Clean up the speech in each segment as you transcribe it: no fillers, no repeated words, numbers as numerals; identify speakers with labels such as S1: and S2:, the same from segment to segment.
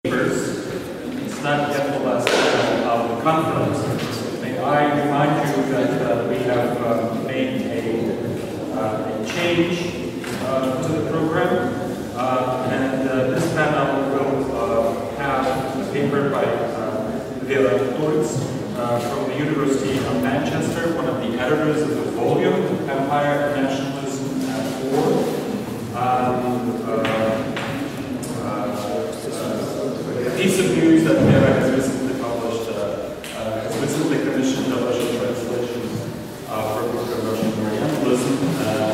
S1: It's not yet the last panel of the conference. May I remind you that we have made a change to the program, and this panel will have a paper by Vera Lutz from the University of Manchester, one of the editors of the volume Empire, Nationalism, and War. A piece of news that Vera has recently published, has recently commissioned a Russian translation for a book on Russian Orientalism,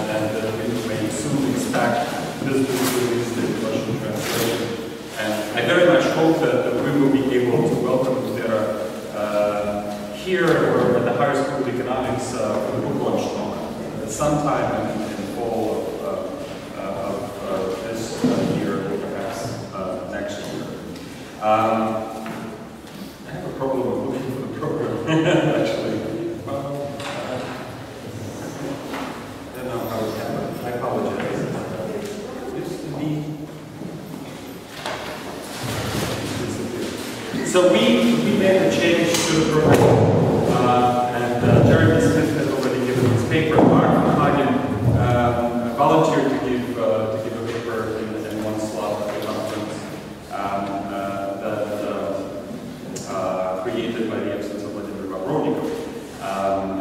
S1: and we may soon expect this book released in Russian translation. And I very much hope that we will be able to welcome Vera here or at the Higher School of Economics for the book launch talk sometime in the fall of this year, or perhaps next year. I have a problem with looking for the program, actually. I don't know how it happened. I apologize. It used to be. So we made a change to the program, and Jeremy Smith has already given his paper. Mark Hagen volunteered to give a paper in one slot at the conference that created by the absence of Vladimir Vavrovnikov.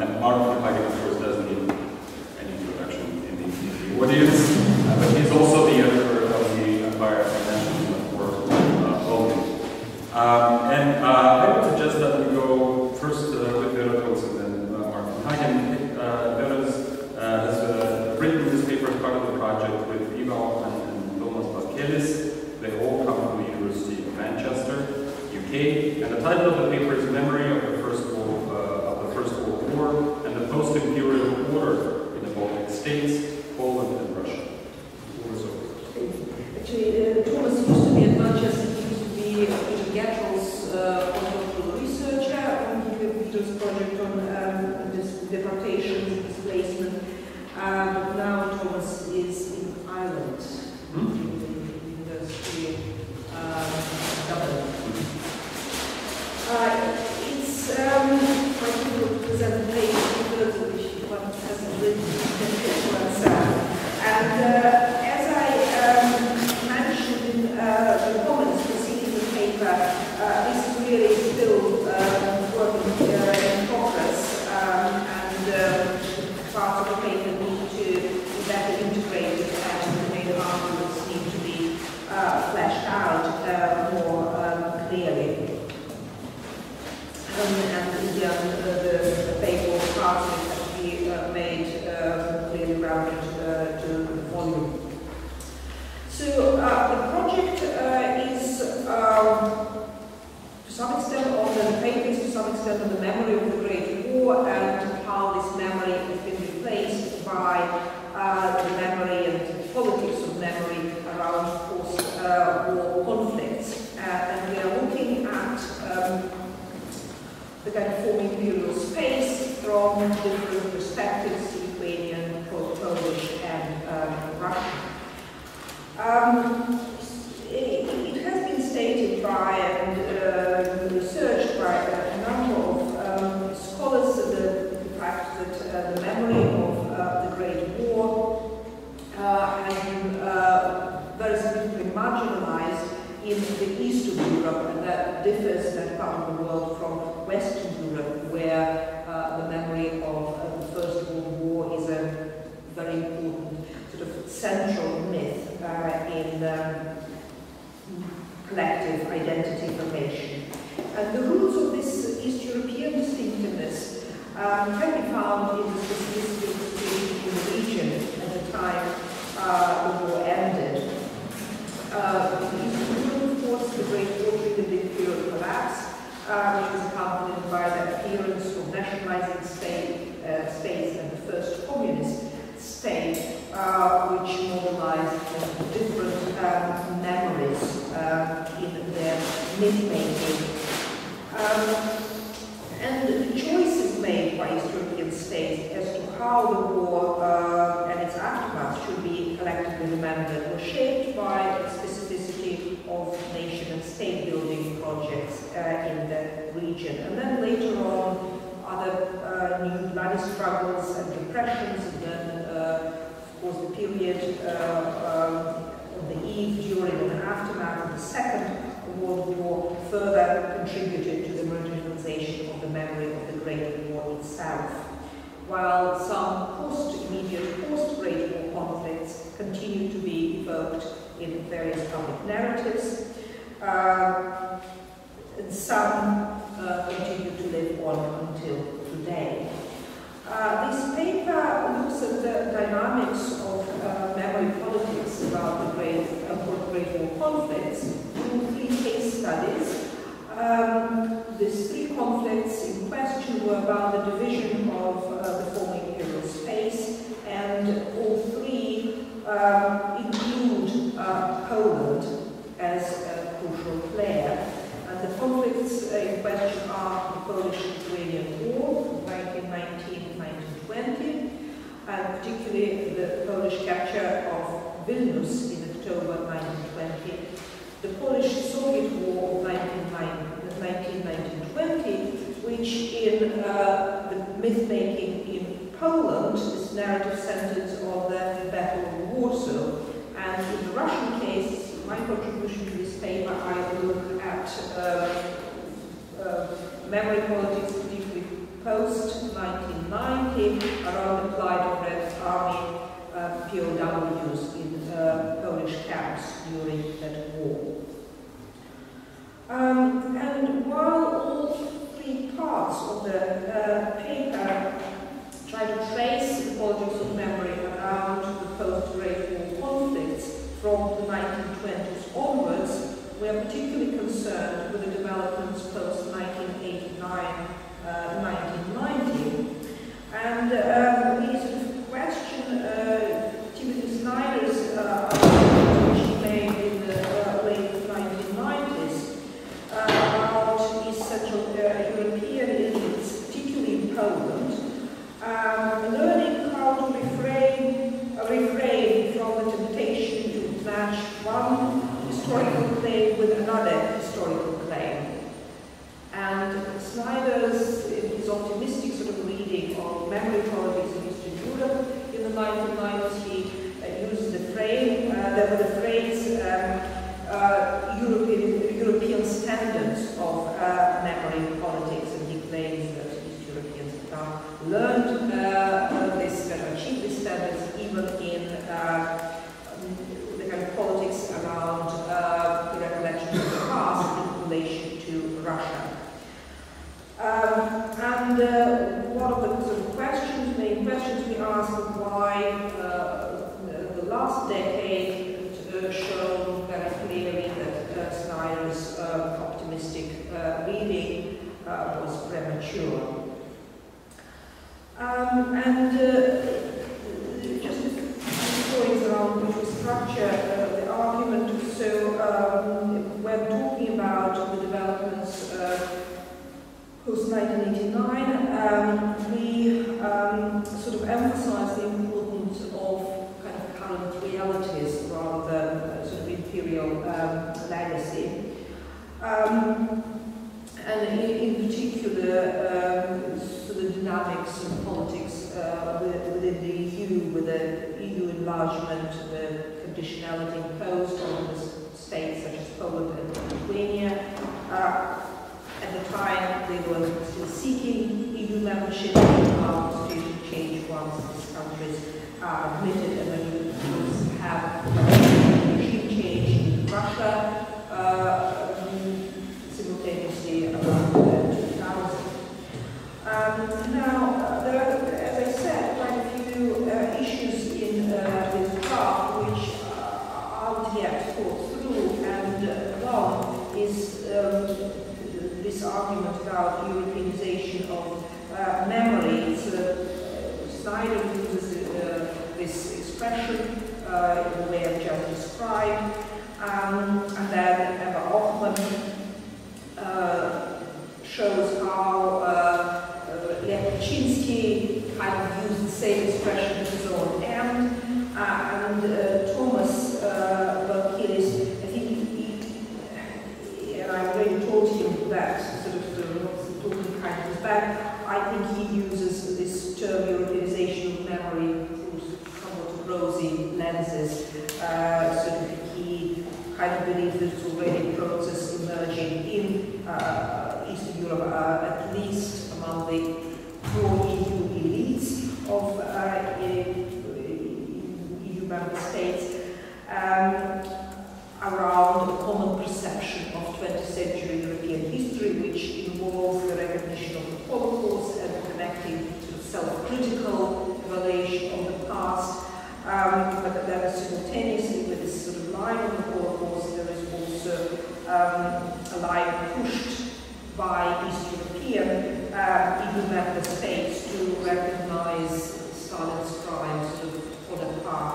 S1: And Mark Hagen, of course, doesn't need any introduction in the audience, but he's also the editor of the Empire and Nationalism and War volume. And I would suggest that we go first with Vera Lutz and then Mark Hagen. Vera has written this paper as part of the project with Ivan and Thomas Vaskelis. They all come from the University of Manchester, UK. And the title of the paper is Memory of the First World War and the Post-Imperial Order in the Baltic States, Poland, and Russia.
S2: Actually, Thomas used to be at Manchester. He used to be Gattel's postdoctoral researcher on the Beatles project on deportation, displacement. Now Thomas is in Ireland, in the University of Dublin. It's quite difficult to present the page because which one hasn't written oneself. And as I mentioned in the comments preceding the paper, this is really still work in progress, and parts of the paper need to be better integrated, and the main arguments need to be fleshed out more clearly. And the paper parts that we made clearly rounded to the volume. So the project is to some extent on the paper is to some extent on the memory of the Great War and how this memory has been replaced by the memory and politics of memory around post-war conflicts. And we are looking at the kind of former imperial space from different perspectives, Lithuanian, Polish, and Russian. It has been stated by and researched by a number of scholars the fact that the memory of the Great War has been very significantly marginalized in the east of Europe, and that differs that part of the world from Western Europe, where the memory of the First World War is a very important sort of central myth in collective identity formation. And the roots of this East European distinctiveness can be found in the specificity of the situation in the region at the time the war ended. Of course, the Great War triggered the imperial collapse, which was accompanied by the appearance of nationalizing states and the first communist state, which mobilized different memories in their myth-making. And the choices made by East European states as to how the war and its aftermath should be collectively remembered were shaped by the specificity of nation and state projects in the region. And then later on, other new bloody struggles and repressions, and then, of course, the period on the eve, during, and aftermath of the Second World War further contributed to the marginalization of the memory of the Great War itself. While some immediate post-Great War conflicts continue to be evoked in various public narratives, and some continue to live on until today. This paper looks at the dynamics of memory politics about the Great War conflicts through 3 case studies. These 3 conflicts in question were about the division of the former imperial space, and all 3 include Poland as a crucial player. And the conflicts in question are the Polish-Lithuanian War, 1919-1920, and particularly the Polish capture of Vilnius in October 1920, the Polish-Soviet War of 1919-20, which in the myth-making in Poland, this narrative centers on the Battle of Warsaw. And in the Russian case, my contribution to this paper, I look at memory politics, particularly post-1990, around the plight of Red Army POWs in Polish camps during that war. And while all 3 parts of the paper try to trace the politics of memory around the post-Great War conflicts from the 1920s onwards, we are particularly concerned with the developments post-1989, 1990. And we sort of question Timothy Snyder's argument, which he made in the late 1990s, about East Central European elites, particularly in Poland, learning how to refrain from the temptation to match one historical claim with another historical claim. And Snyder's, in his optimistic sort of reading of memory politics in Eastern Europe in the 1990s, he uses the phrase European standards of memory politics, and he claims that East Europeans have learned this and achieved these standards even in the kind of politics around the recollection of the past in relation to Russia. One of the sort of main questions we ask is why the last decade shown very clearly that Snyder's optimistic reading was premature. Just a few points around which we structure the argument. So when talking about the developments post-1989, we sort of emphasize the importance of kind of current realities rather than sort of imperial legacy. And in particular, so the dynamics and politics within the EU, with the EU enlargement, the conditionality imposed on the states such as Poland and Lithuania. At the time, they were still seeking EU membership, and constitution change once these countries are admitted, and then you have regime change in Russia simultaneously around 2000. Now, there are, as I said, quite a few issues in this draft which aren't yet thought through, and one is this argument about Europeanization of memory. Snyder uses this expression in the way I've just described, and then Emma Hoffman shows how Lech Kaczynski kind of used the same expression to his own end, and Thomas Balkiris, I think and I already told him that, sort of talking kind of his back, I think he uses this term Europeanization of memory through somewhat rosy lenses. He kind of believes that it's already a process emerging in Eastern Europe, at least among the pro-EU elites of EU member states, around a common perception of 20th century European history, which involves the recognition of the Holocaust and connecting to self-critical evaluation of the past. But then simultaneously with this sort of line on the Holocaust, there is also a line pushed by East European EU member states to recognize Stalin's crimes sort of on a par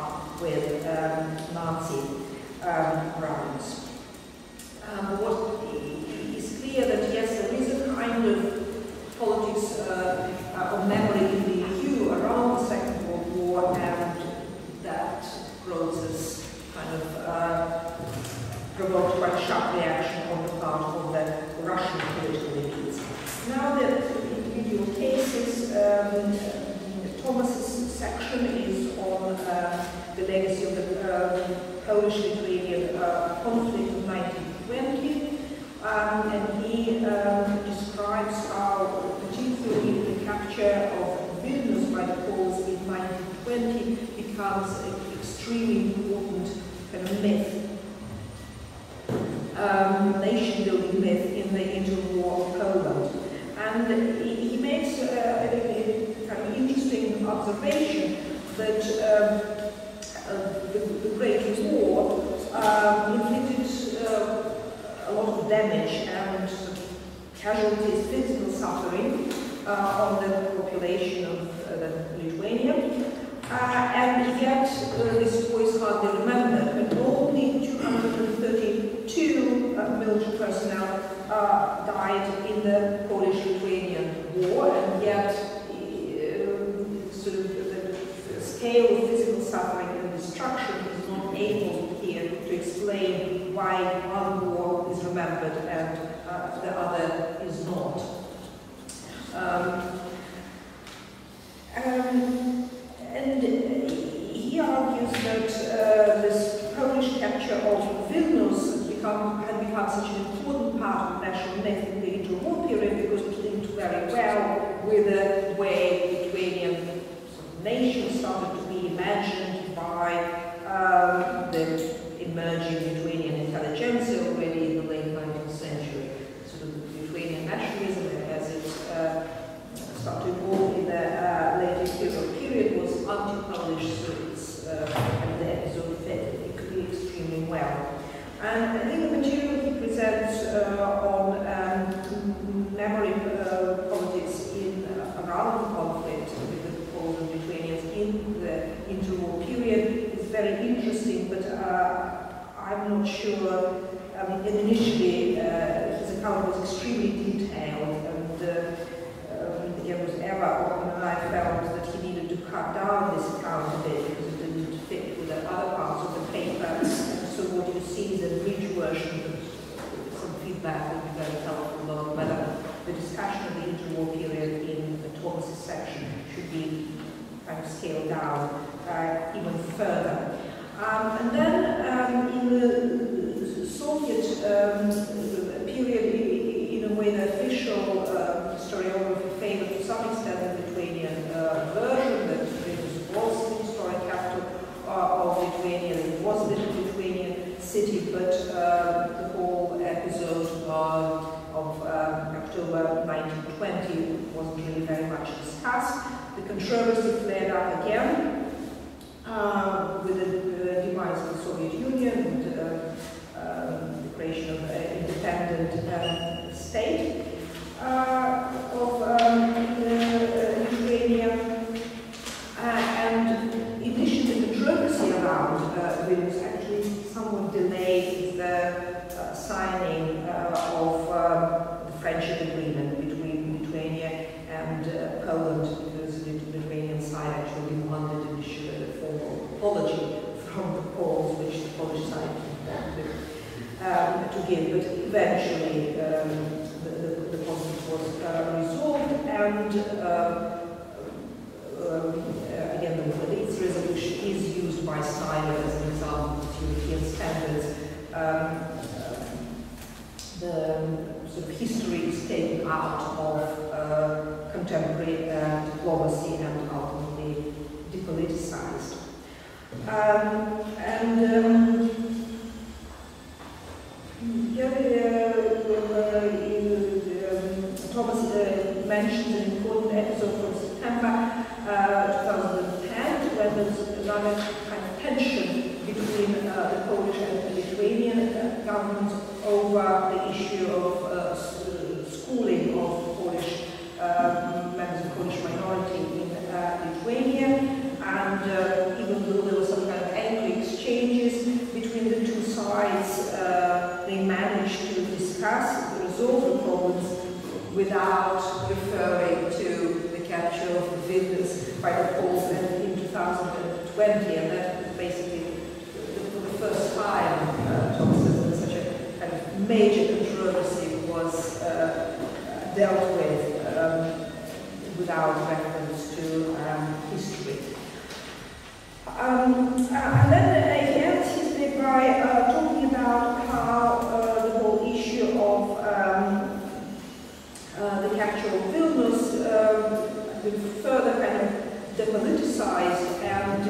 S2: with Nazi crimes. What is clear that yes, there is a kind of politics of memory in the EU around the Second World War, and that process kind of provoked quite a sharp reaction on the part of the Russian political elites. Now the individual cases, Thomas's section is on the legacy of the Polish-Lithuanian conflict of 1920, and he describes how, particularly the capture of Vilnius by the Poles in 1920 becomes an extremely important kind of myth, nation-building myth in the interwar Poland. And he makes a kind of interesting observation that the Great War inflicted a lot of damage and casualties, physical suffering on the population of Lithuania, and yet this war is hardly remembered, and only 232 military personnel died in the Polish-Lithuanian War, and yet sort of the scale of physical suffering and destruction is not able here to explain why one war is remembered and the other is not. And he argues that this Polish capture of Vilnius had become such an important part of national myth in the interwar period because it linked very well with the way Lithuanian nation started to be imagined by the emerging Lithuanian intelligentsia already in the late 19th century. Sort of Lithuanian nationalism, as it started to evolve in the late imperial period, was anti-Polish, and the episode fit extremely well. And I think the material he presents on memory politics around the conflict with the Poles and Lithuanians in the interwar period is very interesting, but I'm not sure. I mean, initially his account was extremely detailed, and there was error, and I felt that he needed to cut down this account a bit because it didn't fit with the other parts of the paper. So what you see is a bridge version with some feedback. the conflict was resolved, and again, its resolution is used by Snyder as an example of European standards. The sort of history is taken out of contemporary diplomacy and ultimately depoliticized. Thomas mentions an important episode from September 2010, when there's another kind of tension between the Polish and the Lithuanian governments over the issue of schooling of Polish members of Polish minority in Lithuania, and even though there were some kind of angry exchanges between the two sides, they managed to discuss and resolve the problems without referring to the capture of the Vilnius by the Poles in 2020, and that was basically for the first time Thomas says that such a kind of major controversy was dealt with without reference to history. And then he ends his bit by talking about how the whole issue of the capture of Vilnius been further kind of depoliticized, and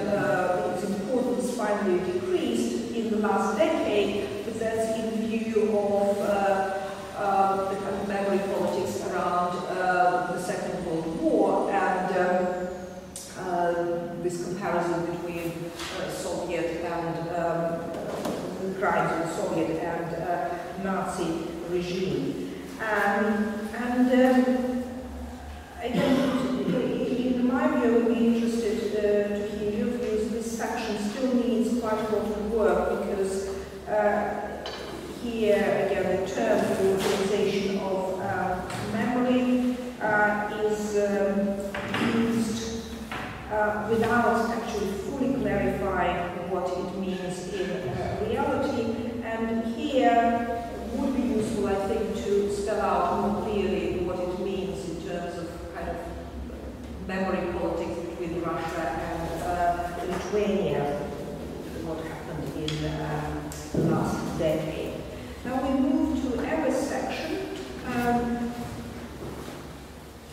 S2: its importance finally decreased in the last decade, but that's in view of the kind of memory politics around the Second World War, and this comparison between Soviet and the crimes of the Soviet and Nazi regime. Again, in my view, I would be interested to hear your views. This section still needs quite a lot of work, because here, again, the term for the utilization of memory is used without actually fully clarifying what it means in reality. And here would be useful, I think, to spell out more clearly what it means in terms of kind of memory politics between Russia and Lithuania, what happened in the last decade. Now we move to Eva's section,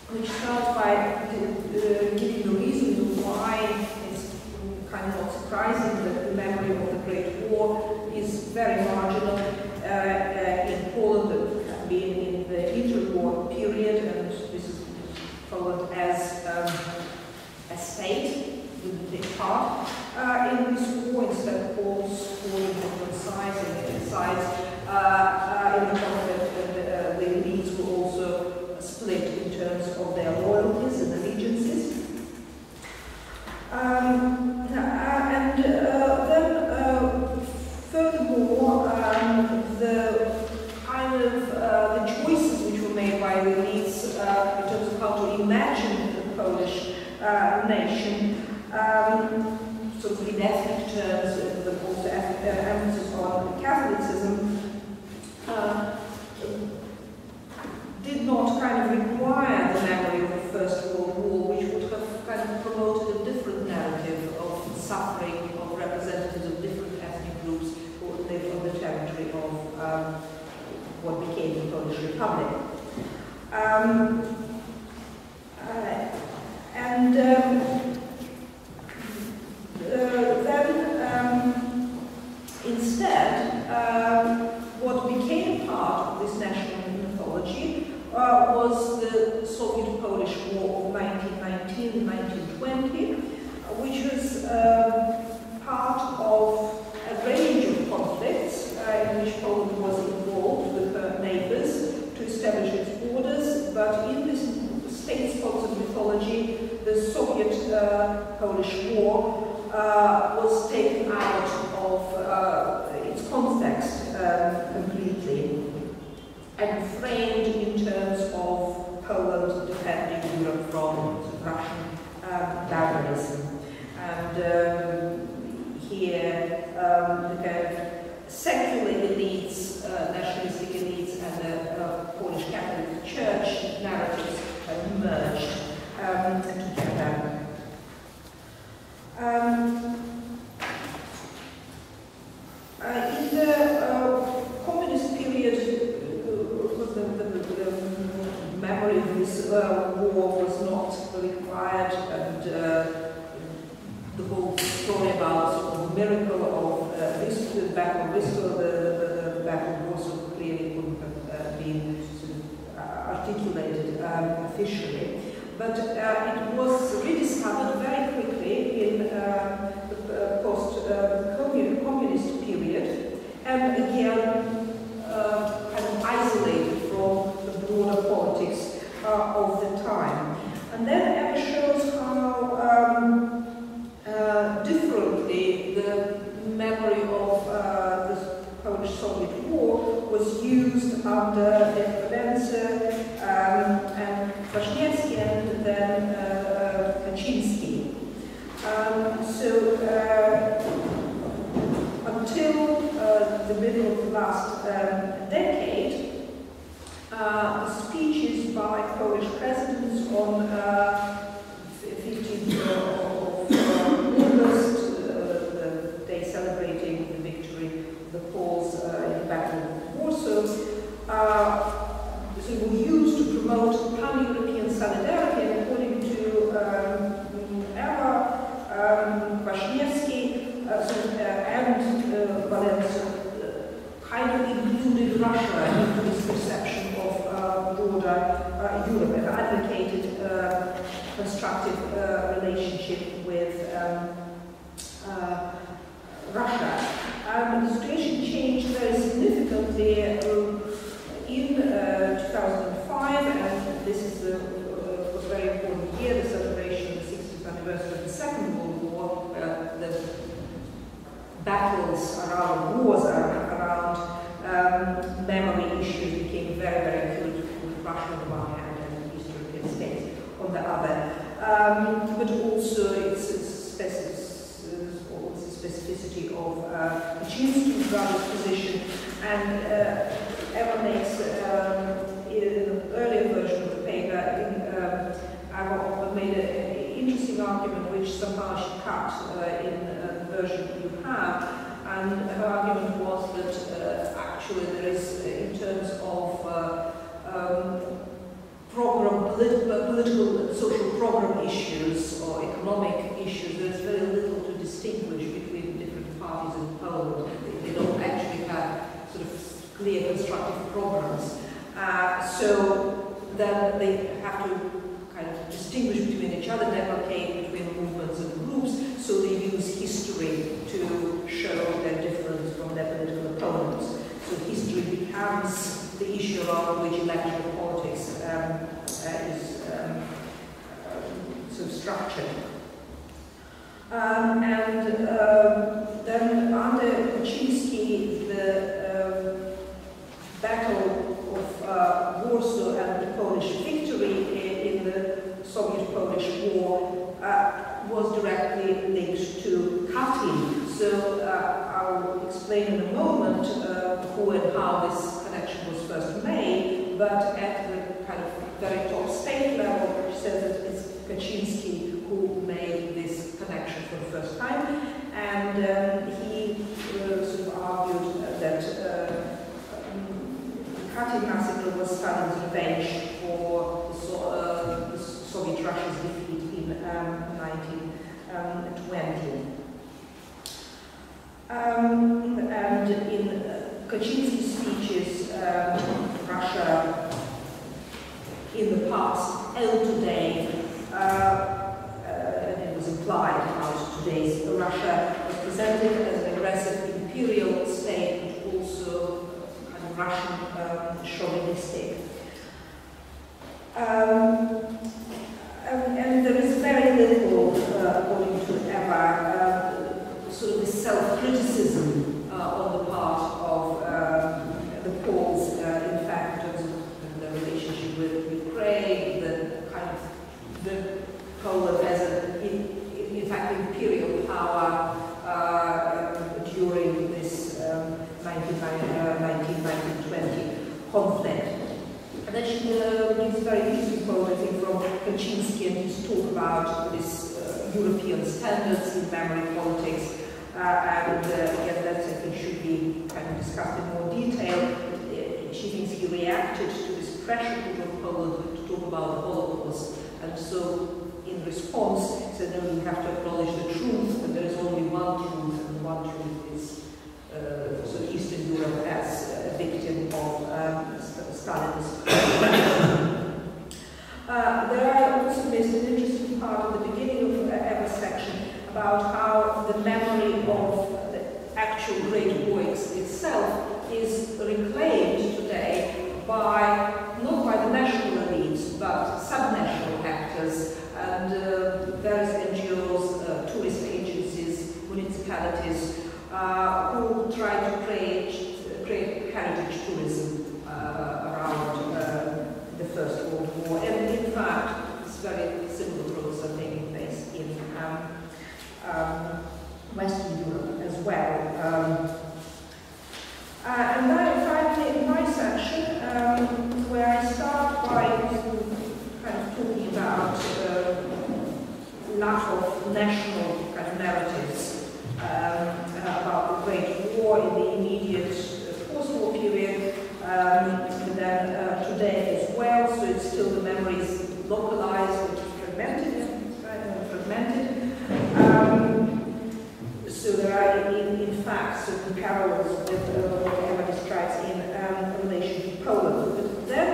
S2: which starts by giving the reason why it's kind of not surprising that the memory of the Great War is very marginal in Poland, that have been in the interwar period, and this is Poland as a state with a big part in this war, instead of Poles falling different sides in the conflict, and the elites were also split in terms of their loyalties and allegiances. Furthermore, the kind of the choices which were made by the elites in terms of how to imagine the Polish nation, sort of in ethnic terms, but also emphasis on Catholicism, did not kind of require the memory of the First World War, which would have kind of promoted a different narrative of suffering of representatives of different ethnic groups who lived on the territory of what became the Polish Republic. Instead, what became part of this national mythology was the Soviet-Polish War of 1919-1920, which was part of a range of conflicts in which Poland was involved with her neighbors to establish its borders, but in this state-sponsored mythology, the Soviet-Polish War was taken out of its context completely and framed in terms of Poland defending Europe from Russian barbarism. And here, the kind of secular elites, nationalistic elites, and the war was not required, and the whole story about the miracle of the Battle of Bristol, the Battle of Warsaw, clearly couldn't have been sort of articulated officially. But it was rediscovered very quickly in the post-communist period, and again kind of isolated from the broader politics of the time. And then it shows how differently the memory of the Polish-Soviet War was used under Lech Wałęsa and Kwaśniewski, and then Kaczynski. So until the middle of the last decade, the speeches by Polish presidents on 15th of August, the day celebrating the victory of the Poles in the Battle of Warsaw, so were used to promote pan-European solidarity, and according to Ewa, Kwaśniewski, and Wałęsa kind of included Russia into this perception of broader Europe, and advocated constructive relationship with Russia. The situation changed very significantly in 2005, and this is was a very important year, the celebration of the 60th anniversary of the Second World War, the battles around wars around memory issues became very, very acute, with Russia on the one hand and East European states on the other. But also its specificity of Kaczynski's brother's position, and Eva makes in an earlier version of the paper, Eva made an interesting argument which somehow she cut in the version you have, and her argument was that actually there is, in terms of political and social program issues or economic issues, there's very little to distinguish between different parties in Poland. They don't actually have sort of clear constructive programs. So then they have to kind of distinguish between each other, demarcate between movements and groups, so they use history to show their difference from their political opponents. So history becomes the issue around which electoral politics is sort of structured. And then under Kaczynski, the Battle of Warsaw and the Polish victory in the Soviet-Polish War was directly linked to Katyn. So I'll explain in a moment who and how this connection was first made, but at the kind of very top state level, she says that it's Kaczynski who made this connection for the first time, and he sort of argued that the Katyn massacre was Stalin's revenge for the Soviet Russia's defeat in 1920. And in Kaczynski's speeches, Russia in the past and today, and it was implied how today's Russia was presented as an aggressive imperial state, but also kind of Russian chauvinistic. And there is very little, according to Eva, sort of this self-criticism on the part of the Poles, in fact, in terms of the relationship with Ukraine, the kind of the Poland as in fact, imperial power during this 1920 conflict. And then she gives very interesting quote, I think, from Kaczynski, and his talk about this European standards in memory politics. And again, that I think should be kind of discussed in more detail. She thinks he reacted to this pressure put on Poland to talk about the Holocaust, and so in response said, no, we have to acknowledge the truth, and there is only one truth, and one truth is so Eastern Europe as a victim of Stalin's. There are also missed an interesting part at the beginning of every section about how the memory of the actual Great War itself is reclaimed today by, not by the national elites, but subnational actors and various NGOs, tourist agencies, municipalities, who try to create heritage tourism around the First World War. And in fact, it's very similar process are taking place in Western Europe as well. And then finally, in my section, where I start by kind of talking about lack of national kind of narratives about the Great War in the immediate post-war period, and then today as well. So it's still the memory is localized, but fragmented. So there are, in fact, certain parallels with what Emma describes in relation to Poland. But then,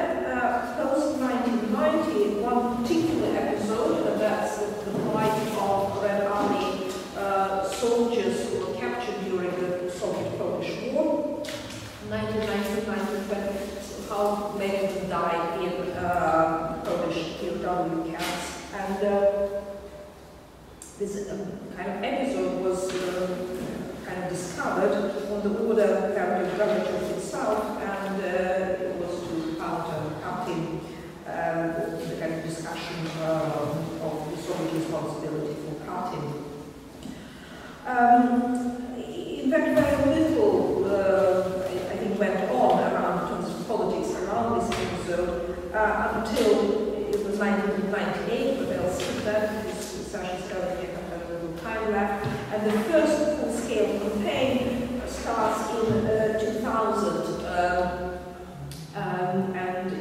S2: post-1990, one particular episode, and that's the flight of Red Army soldiers who were captured during the Soviet-Polish War, 1919-1920, how many of them died in Polish POW camps. And this kind of episode was kind of discovered on the order of Gorbachev himself, and it was to counter Katyn, the kind of discussion of the Soviet responsibility for Katyn. In fact, very little, I think, went on around in terms of politics around this episode until it was 1998, but I'll skip that because Sasha's going to have a little time left. And the first full-scale campaign starts in 2000, and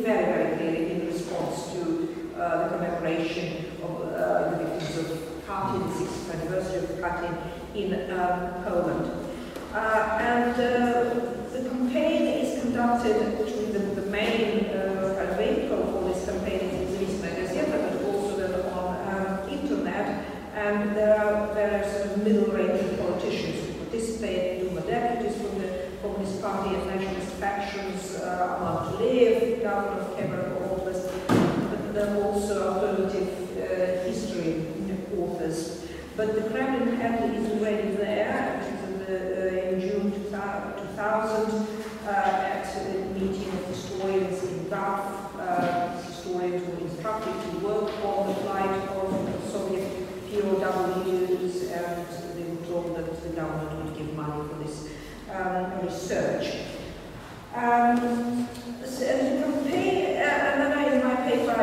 S2: very, very clearly in response to the commemoration of the victims of Katyn, the 60th anniversary of Katyn in Poland. And the campaign is conducted, which means the main kind of vehicle for this campaign is Nezavisna Gazeta, but also on internet. And there are various middle-range politicians who participate, Duma deputies from the Communist Party and nationalist factions, Aman Tuleyev, governor of Kemerovo Oblast, but there are also alternative history authors. But the Kremlin handle is already there, in June 2000, at a meeting of historians in Daf. Historians were instructed to work on the plight of Soviet POWs, and they were told that the government would give money for this research. So the campaign, and then in my paper I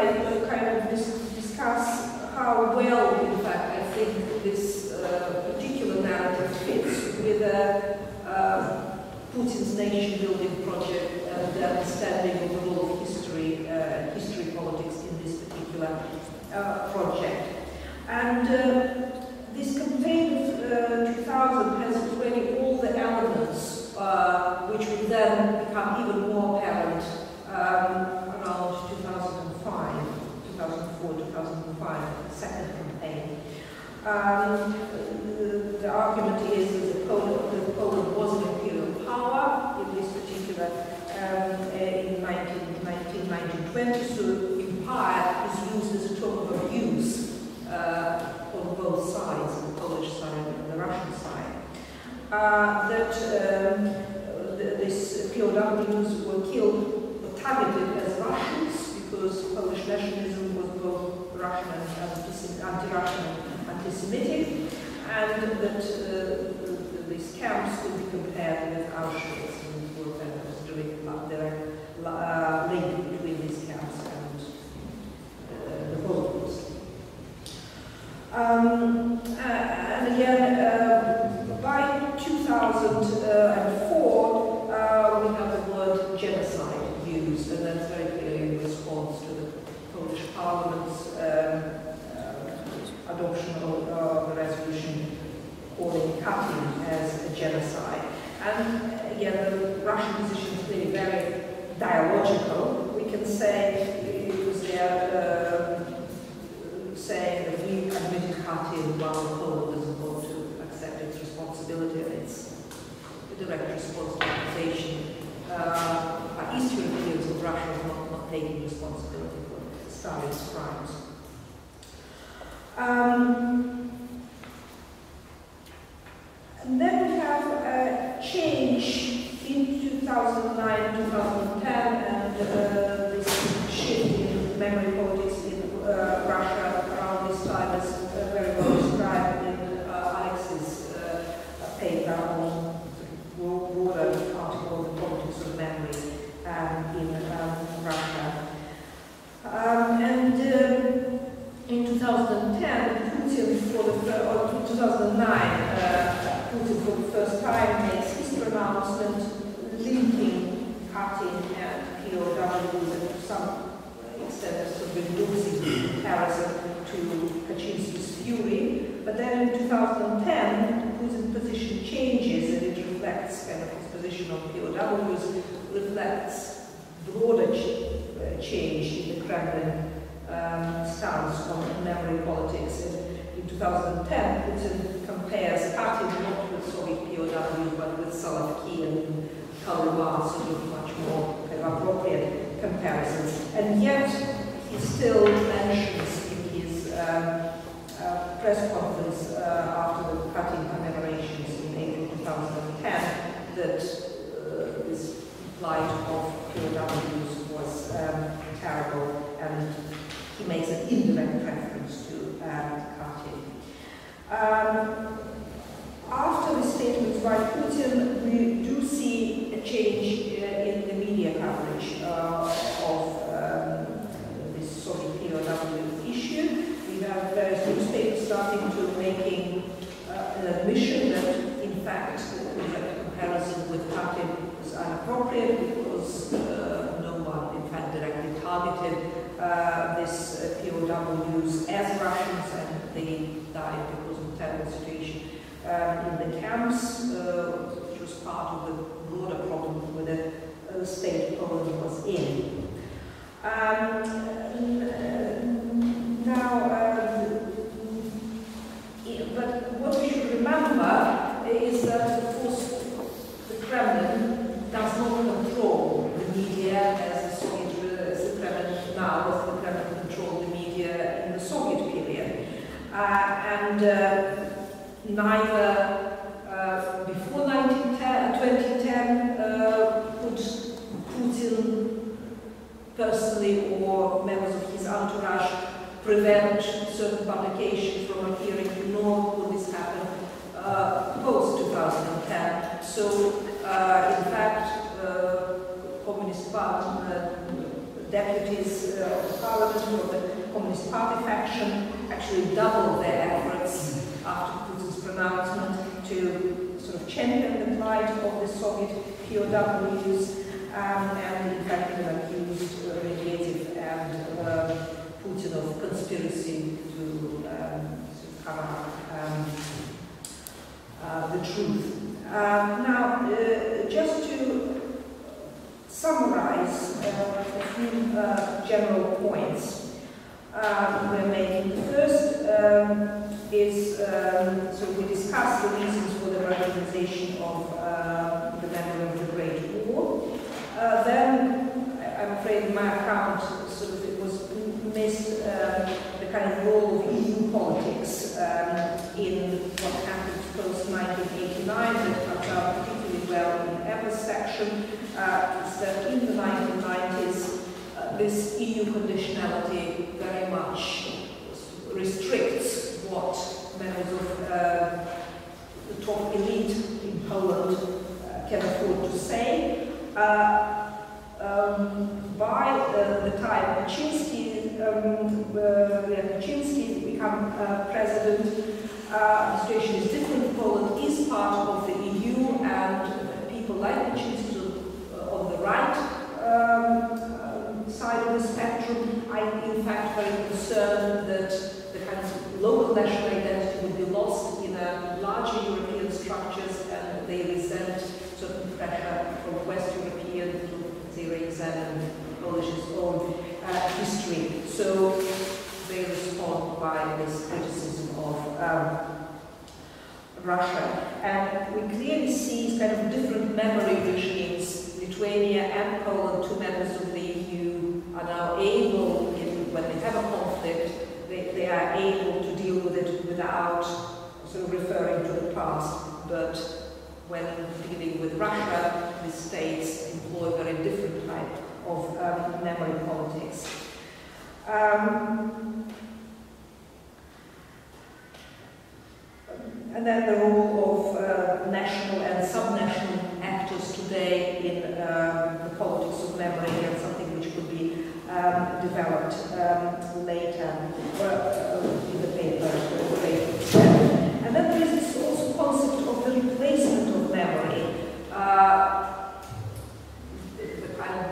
S2: kind of discuss how well, in fact, I think this particular narrative fits with Putin's nation-building project and the understanding of the role of history, history politics in this particular project. And this campaign of 2000 has already all the elements which would then become even more apparent around 2004, 2005, the second campaign. The argument is that Poland was an imperial power in this particular in 1920, so empire is used as a term of abuse on both sides, the Polish side and the Russian side. These POWs were killed or targeted as Russians because Polish nationalism was both Russian and anti-Russian and anti-Semitic, and that these camps could be compared with Auschwitz, and there was a direct link between these camps and the Holocaust. And again, by 2004, we have the word genocide. genocide used, and that's very clearly in response to the Polish Parliament's adoption of the resolution calling Katyn as a genocide. And again, the Russian position is clearly very dialogical. We can say it was there saying that we admitted Katyn while Poland doesn't want to accept its responsibility, and it's a direct response to accusation by East Europeans of Russia of not taking responsibility for Stalin's crimes. And then we have a change in 2009-2010, and this shift in memory politics in Russia around this time is very well described in Alex's paper on broader article on the politics of memory in Russia. In 2010, Putin for the 2009, Putin for the first time makes his pronouncement linking Katyn and POWs, and to some extent sort of endorsing comparison to Kaczynski's fury. But then in 2010, Putin's position changes, and it reflects kind of his position on POWs, reflects broader change in the Kremlin stance on memory politics. In 2010, Putin compares Katyn not with Soviet POWs but with Solovki and Kolyma, sort of much more kind of appropriate comparisons. And yet, he still mentions in his press conference after the Katyn commemorations in April 2010 that this plight of POWs was terrible, and he makes an indirect reference to Katyn. After the statements by Putin, we do see a change in the media coverage of this sort of POW issue. We have various newspapers starting to making an admission that, in fact, the comparison with Katyn was inappropriate because no one, in fact, directly targeted this POWs as Russians, and they died because of the terrible situation in the camps, which was part of the broader problem with the state Poland was in. But what we should remember is that, of course, the Kremlin does not control the media as the Kremlin now, as the Kremlin controlled the media in the Soviet period. Neither before 2010 could Putin personally or members of his entourage prevent certain publications from appearing, nor would this happen post-2010. So, in fact, Communist Party deputies of the parliament of the Communist Party faction actually doubled their efforts after Putin's pronouncement to sort of champion the plight of the Soviet POWs, and in fact they accused Medvedev and Putin of conspiracy to cover up the truth. Now, just to summarize a few general points we're making. The first is, so we discussed the reasons for the radicalization of the memory of the Great War. Then, I'm afraid in my account, sort of it was missed the kind of role of EU politics in what happened post-1989 that comes out particularly well in Emma's section. Is that in the 1990s, this EU conditionality very much restricts what members of the top elite in Poland can afford to say. By the time Kaczynski became president, the situation is different. Poland is part of the EU, and people like Kaczynski on the right very concerned that the kind of local national identity would be lost in larger European structures, and they resent certain pressure from West European to, say, re-examine Polish's own history. So they respond by this criticism of Russia. And we clearly see kind of different memory regimes. Lithuania and Poland, two members of the EU, are now able, when they have a conflict, they are able to deal with it without sort of referring to the past. But when dealing with Russia, the states employ a very different type of memory politics. And then the role of national and subnational actors today in the politics of memory, and something which could be developed later in the paper. And then there is this also concept of the replacement of memory. The kind of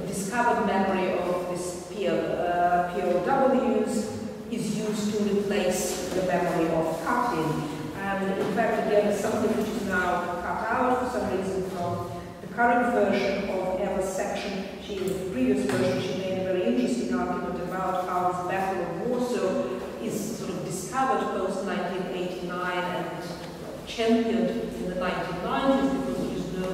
S2: discovered memory of this POWs is used to replace the memory of Katyn. And in fact, again, something which is now cut out for some reason from the current version of Eva's section. In the previous version, she made a very interesting argument about how this Battle of Warsaw is sort of discovered post-1989 and championed in the 1990s because there is no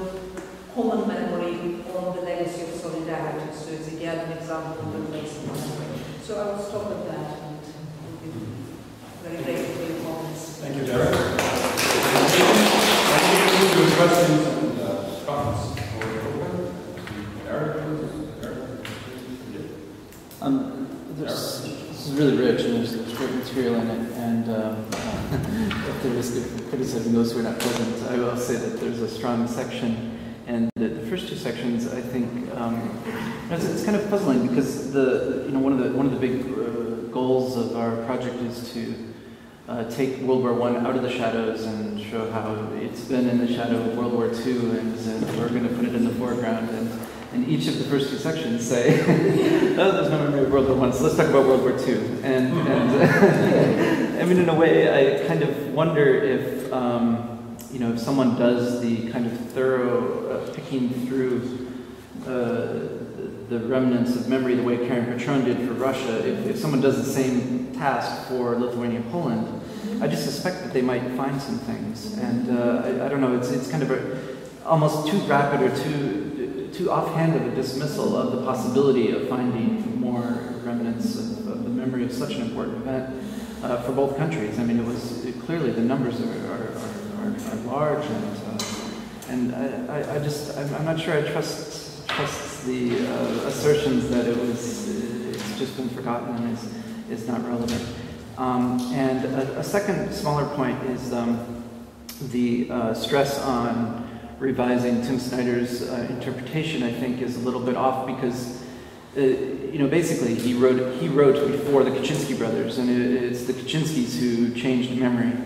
S2: common memory on the legacy of solidarity. So it's again an example of replacing memory. So I will stop at that and will be very grateful for your comments.
S1: Thank you, Derek. Thank you. Questions and comments?
S3: This is really rich and there's great material in it, and at the risk of criticizing those who are not present, I will say that there's a strong section, and the first two sections, I think, it's kind of puzzling because one of the big goals of our project is to take World War I out of the shadows and show how it's been in the shadow of World War II, and we're going to put it in the foreground. And each of the first two sections say, oh, there's no memory of World War I, so let's talk about World War II. And I mean, in a way, I kind of wonder if, if someone does the kind of thorough picking through the remnants of memory the way Karen Petrone did for Russia, if someone does the same task for Lithuania and Poland, I just suspect that they might find some things. And I don't know, it's kind of almost too rapid or too offhand of a dismissal of the possibility of finding more remnants of the memory of such an important event for both countries. I mean, it was clearly the numbers are large, and I'm not sure I trust the assertions that it's just been forgotten and is not relevant. And a second smaller point is the stress on revising Tim Snyder's interpretation, I think, is a little bit off because, basically he wrote before the Kaczynski brothers, and it's the Kaczynskis who changed memory,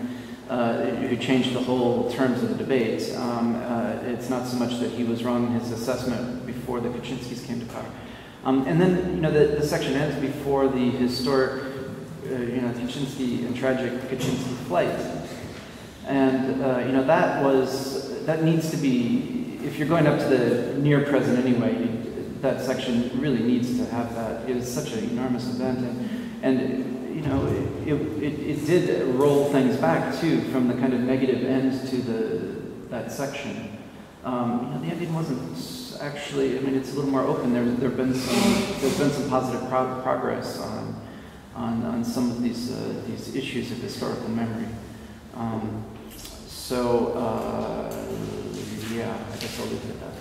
S3: who changed the whole terms of the debate. It's not so much that he was wrong in his assessment before the Kaczynskis came to power. And then, the section ends before the historic, Kaczynski and tragic Kaczynski flight. And, that needs to be, if you're going up to the near present anyway, that section really needs to have that. It is such an enormous event. And it did roll things back, too, from the kind of negative end to that section. The ending wasn't actually, it's a little more open. There's been some positive progress on some of these issues of historical memory. I guess I'll leave it at that.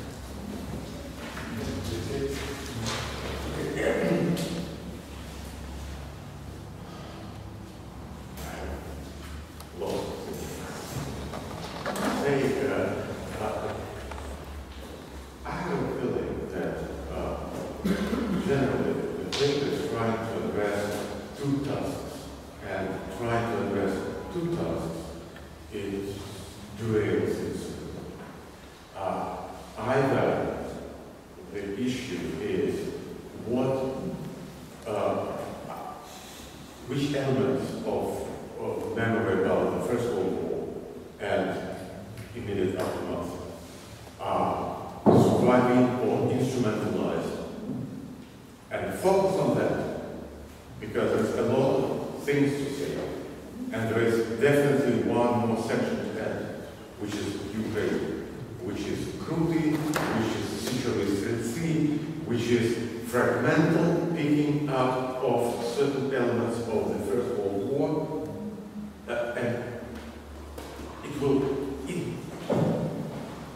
S4: I have a feeling that generally the thing that's trying to address two tasks and trying to address two tasks is dual system. Either the issue is what each element of memory about the First World War and immediate aftermath are surviving or instrumentalized. And focus on that, because there's a lot of things to say. And there is definitely one more section to add, which is Ukraine, which is Kruti, which is Sicily Sea, which is fragmental, picking up of certain elements of the First World War, and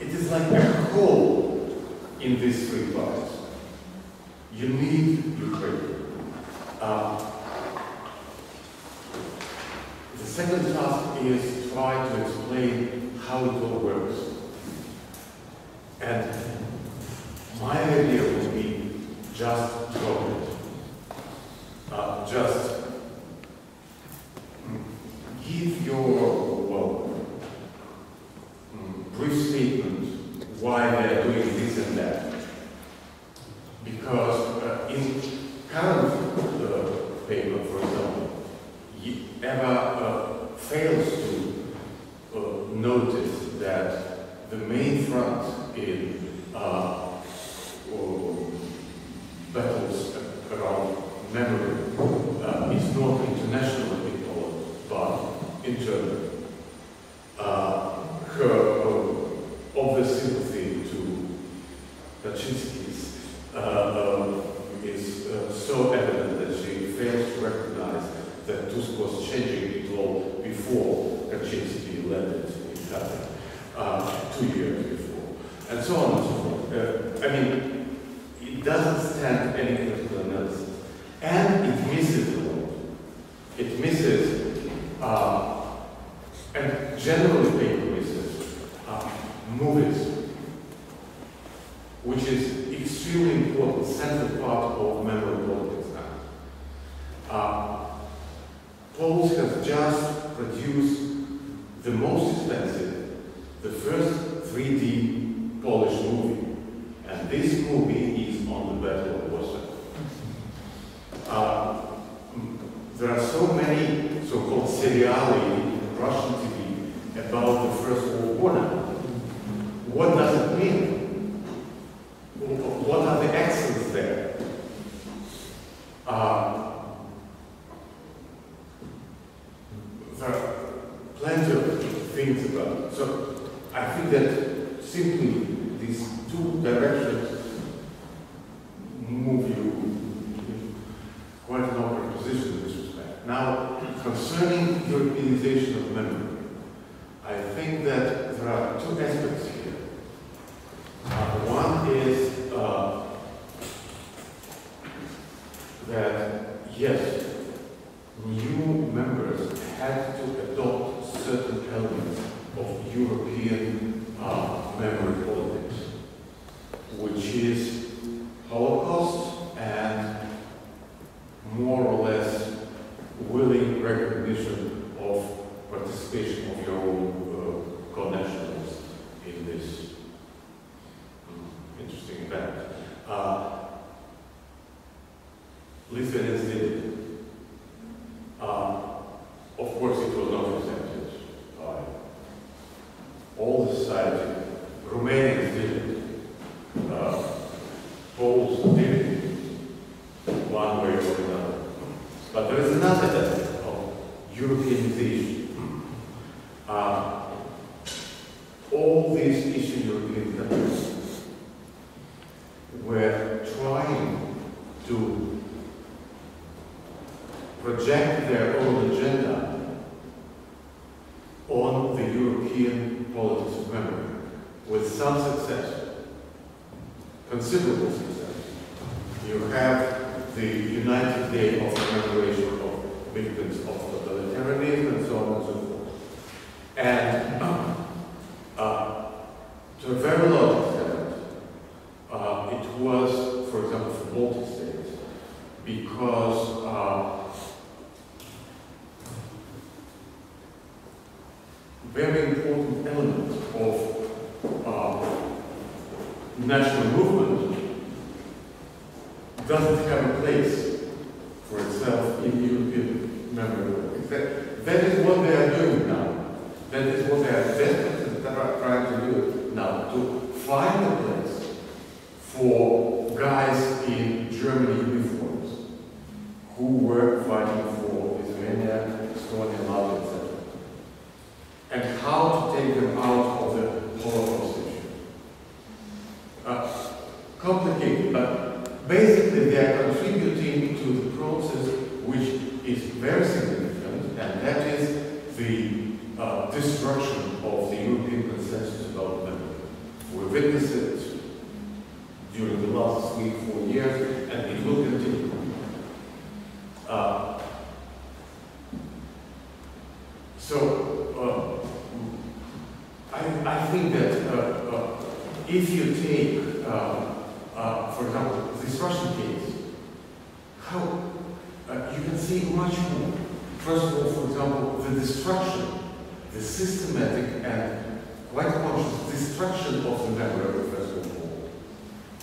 S4: it is like a hole in these three parts. You need Ukraine. The second task is try to explain how it all works. And my idea would be just drop it. Just give your brief statement why they're doing this and that. Because in current paper, for example, ever fails to notice that the main front in battles around memory is not international in Poland, but internal. Her obvious sympathy to Kaczynski's is so evident that she fails to recognize that Tusk was changing it all before Kaczynski led it in Qatar, 2 years before, and so on and so forth. I mean, it doesn't stand any critical analysis, and it misses a lot. It misses, and generally paper misses, movies, which is extremely important, central part of memory politics now. Poles has just produced the most expensive, the first 3D Polish movie, and this movie is on the Battle of Warsaw. There are so many so-called seriali in Russian TV about the First World War now. What does it mean? What are the accents there? There are plenty of things about it. So I think that simply these two directions move you in quite an awkward position in this respect. Now, concerning Europeanization of memory, I think that there are two aspects here. One is that, yes, new members had to adopt certain elements of European memory politics, which is Holocaust and more or less willing recognition of participation of your own co-nationals in this interesting event. Lithuanians did it. Of course, it was not accepted by all the society. Romanians did it. Poles did it, one way or another. But there is another aspect of Europeanization. All these Eastern European countries were trying to project their own agenda on the European politics of memory, with some success, considerable success. You have the United Day of commemoration of victims of totalitarianism and so on and so forth. And to a very large extent, it was, for example, for Baltic states, because very important element of national movement doesn't have a place for itself in European memory work. That is what they are doing now. That is what they are desperately trying to do now, to find a place for guys in German uniforms who were fighting for Lithuania, Estonia, Latvia, etc. And how to take them out of the Holocaust issue. Complicated, but basically they are contributing to the process which is very significant, and that is the destruction of the European consensus about memory. We witnessed it during the last 3-4 years, and it will continue. I think that if you take, for example, this Russian case, how you can see much more. First of all, for example, the destruction, the systematic and quite conscious destruction of the memory of the First World War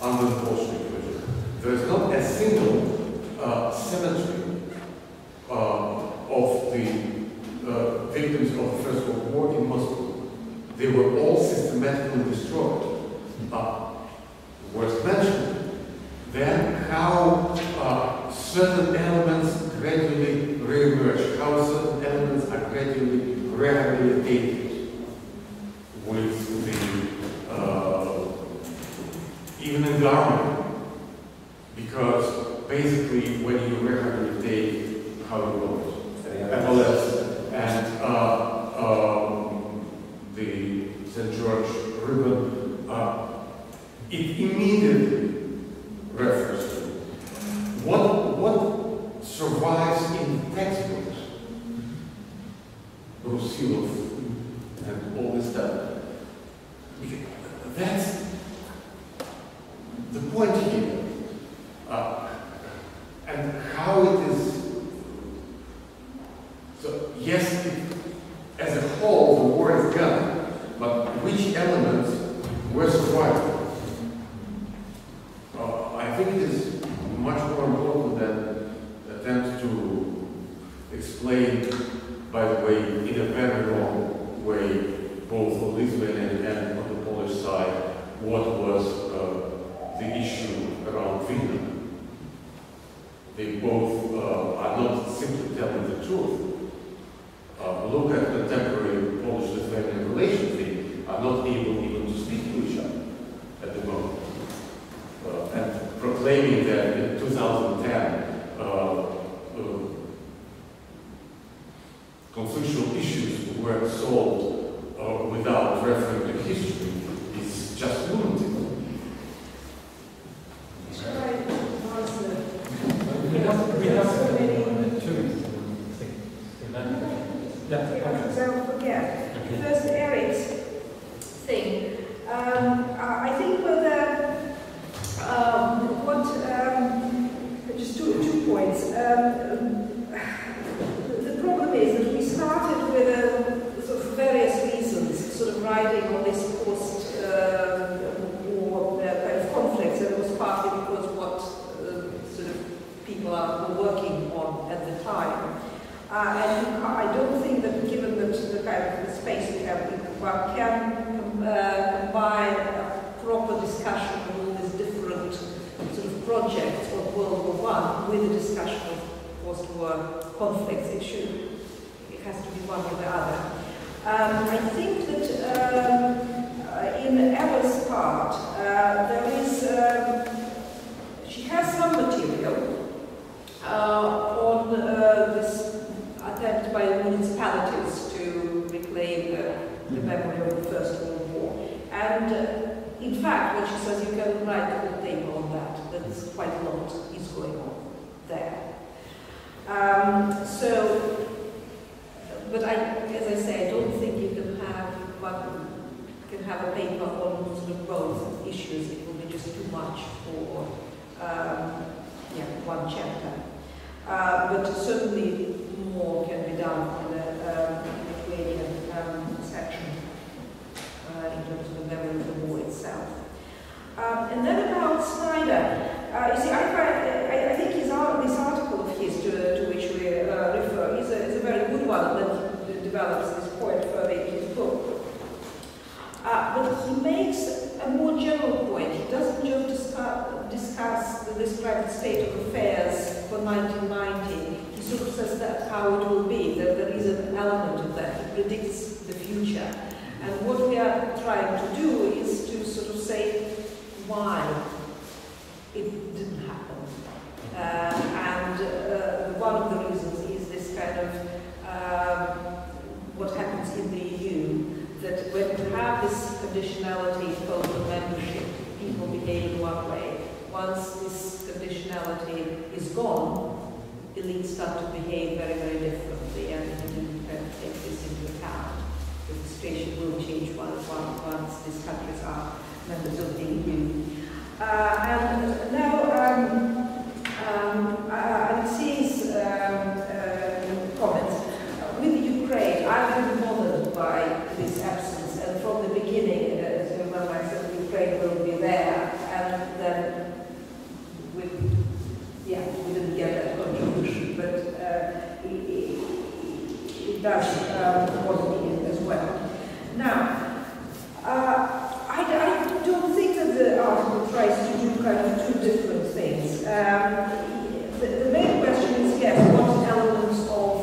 S4: under the Bolshevik regime. There is not a single cemetery of the victims of the First World War in Moscow. They were all systematically destroyed. Worth mentioning, then how certain elements gradually re-emerge, how certain elements are gradually rehabilitated with the, even in the army, because basically when you rehabilitate, how you call it, MLS, and the St. George ribbon, it immediately refers to what survives in textbooks, Brusilov and all this stuff. That's the point here, and how it is. So yes, as a whole, the war is gone, but which elements were surviving? I think it is much more important than attempt to explain, by the way, in a very long way, both on Lithuanian and on the Polish side, what was the issue around Finland. They both are not simply telling the truth. Look at contemporary Polish-Lithuanian relations. They are not able even to speak to each other at the moment. And proclaiming that in 2010 conflictual issues were solved without referring to history is just lunatic.
S2: Shall I answer? So forget. First, Eric's thing. I think just two points. The problem is that we started with sort of various reasons, sort of riding on this post-war kind of conflicts, and it was partly because what sort of people were working on at the time. And I don't think that, given the kind of the space we have, we can combine a proper discussion of all these different sort of projects of World War I with a discussion of post-war conflicts. It has to be one or the other. I think that in Ella's part, there is, she has some material on this attempt by municipalities to reclaim the memory of the First World War. And in fact, what she says, you can write a whole paper on that. There's quite a lot is going on there. But as I say, I don't think you can have a paper on sort of both issues. It will be just too much for one chapter. But certainly more can be done in the Lithuanian section in terms of the memory of the war itself. And then about Snyder, you see, I think this article of his to which we refer is of state of affairs for 1990, he sort of says that's how it will be, that there is an element of that. He predicts the future. And what we are trying to do is to sort of say why it didn't happen. One of the reasons is this kind of what happens in the EU, that when you have this conditionality called membership, people behave in one way. Once this conditionality is gone, elites start to behave very, very differently, and you need to take this into account. The situation will change once these countries are members of the EU. And now Alexei's comments. With Ukraine, I've been bothered by this absence, and from the beginning, when I said Ukraine will be there, and then we didn't get that contribution, but it does bother me as well. Now, I don't think that the article tries to do kind of two different things. The main question is, yes, what elements of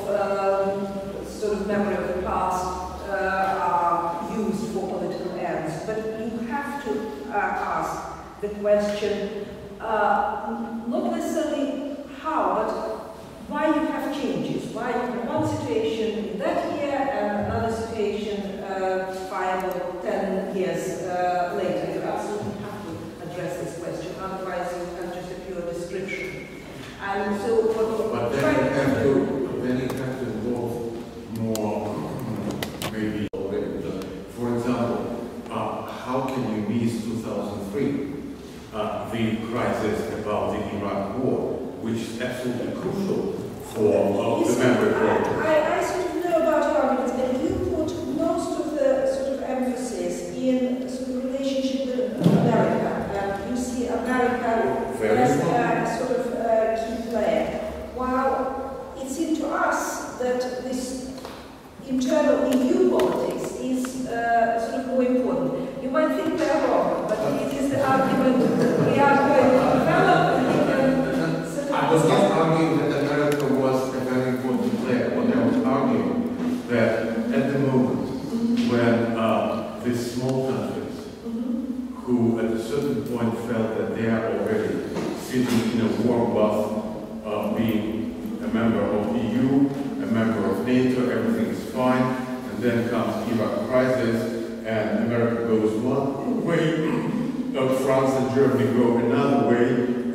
S2: sort of memory of the past are used for political ends, but you have to ask the question, not necessarily how, but why you have changes, why you have one situation in that year and another situation 5 or 10 years later. You absolutely have to address this question, otherwise you have just a pure description. And so
S4: but then you have to involve more, maybe already. For example, how can you miss 2003, the crisis about the Iraq War, which is absolutely crucial for the memory program?
S2: I sort of know about your arguments, and you put most of the sort of emphasis in sort of relationship with America. You see America as a sort of key player. While it seemed to us that this internal EU politics is sort of more important. You might think they're wrong, but it is the argument we are going to develop.
S4: I was not arguing that America was a very important player. What I was arguing that at the moment when these small countries who at a certain point felt that they are already sitting in a warm bath, being a member of the EU, a member of NATO, everything is fine, and then comes Iraq crisis, and America goes one way, France and Germany go another way,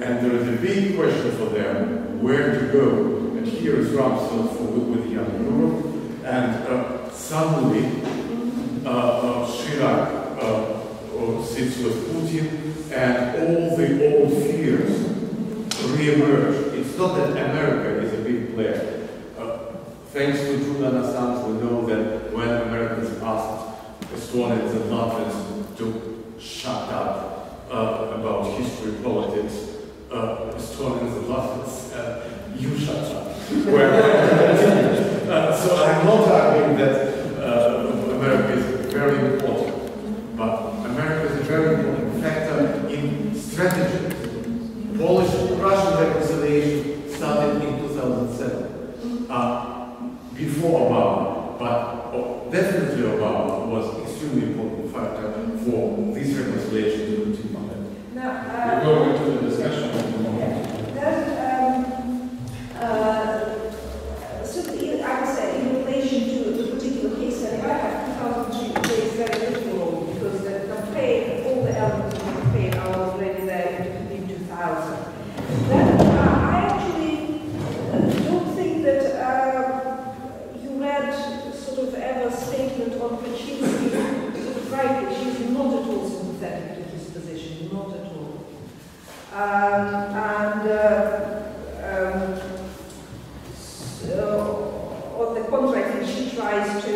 S4: and there is a big question for them, where to go. And here is Rumsfeld with Young Europe, and suddenly Chirac sits with Putin, and all the old fears re-emerge. It's not that America is a big player. Thanks to Julian Assange, we know that when Americans asked Estonians and Latvians to shut up about history, politics, Estonians and Latvians said, you shut up. So I'm not arguing that America is very important, but America is a very important factor in strategy. Polish-Russian reconciliation started in 2007, before Obama, but definitely Obama was extremely important factor for this reconciliation to continue.
S2: Now,
S1: we go into the discussion in a moment.
S2: Certainly, I would say, in relation to the particular case study, I have 2003 plays very little role because the campaign, all the elements of the campaign are already there in 2000. Then I actually don't think that you read sort of Eva's statement on Kaczynski sort of rightly. She's not at all sympathetic to his position, not at all. So on the contrary, she tries to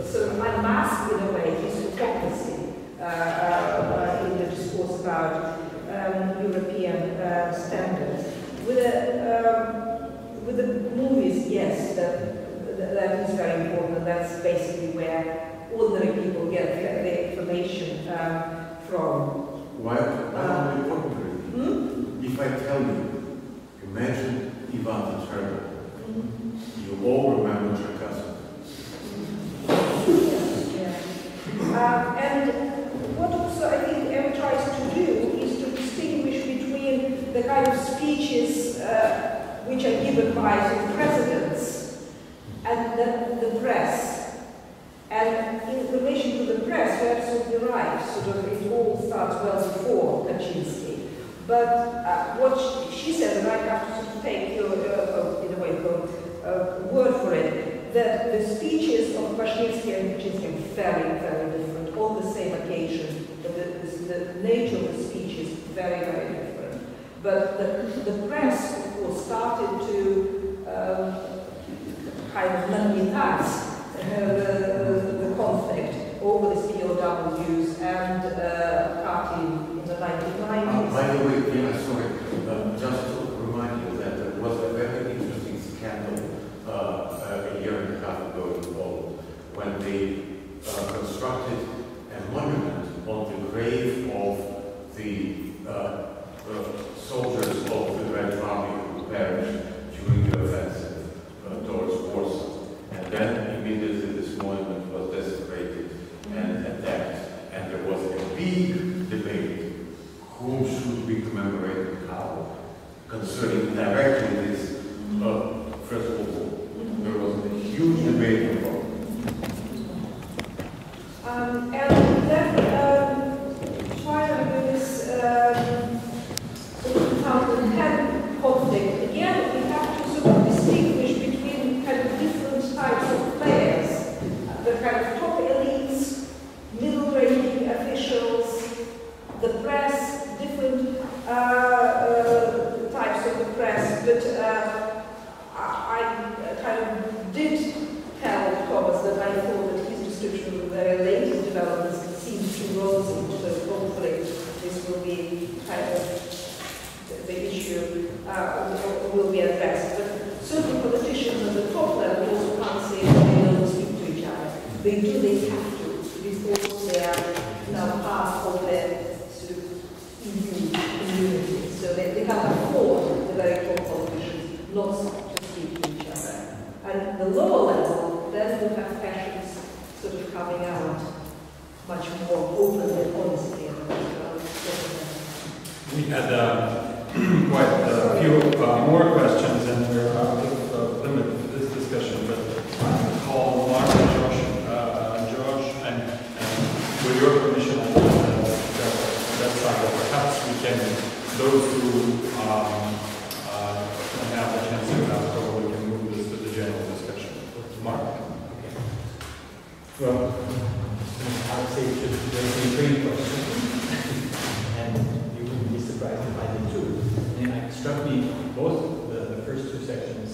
S2: sort of unmask in a way his hypocrisy in the discourse about European standards. With the movies, yes, that is very important. That's basically where ordinary people get their information from.
S4: Why are we popular? If I tell you, imagine Ivan the Terrible, you all remember Cherkassov.
S2: And what also I think M tries to do is to distinguish between the kind of speeches which are given by the presidents and the press. And in relation to the press, you're absolutely right, sort of it all starts well before Kaczynski. But what she said, and I have to sort of take your, in a way, word for it, that the speeches of Kwasniewski and Kaczynski are very, very different on the same occasion. The nature of the speech is very, very different. But the press, of course, started to kind of nagminać the conflict over the POWs and party in the 1990s.
S4: By the way, sorry, just to remind you that there was a very interesting scandal a year and a half ago in Poland when they constructed a monument on the grave of the soldiers of the Red Army who perished during the offensive towards Warsaw. And then immediately this monument was desecrated and attacked. And there was a big debate whom should we commemorate and how, concerning directly this First World War. There was a huge debate involved.
S2: And then finally this 2010 conflict, again we have to sort of distinguish between kind of different types of players, the kind of top elites, middle-ranking officials, the press, different types of the press, but I kind of did tell Thomas that I thought that his description of the very latest developments seems too rosy, so hopefully this will be kind of the issue will be addressed. But certain politicians at the top level also can't say that they don't speak to each other. They do, they have to, because they are now part of their sort of EU community. So they can't afford the very top politicians not to speak to each other. And the lower level, then we have passions sort of coming out much more openly and honestly.
S1: We had quite a few more questions, and we're out of limit for this discussion, but I'll call Mark and Josh, and with your permission, that side, perhaps we can, those who have the chance to ask, probably can move this to the general discussion. Mark?
S5: Okay. Well, I would say it should be a great question, and you wouldn't be surprised if I did too. And it struck me both the first two sections.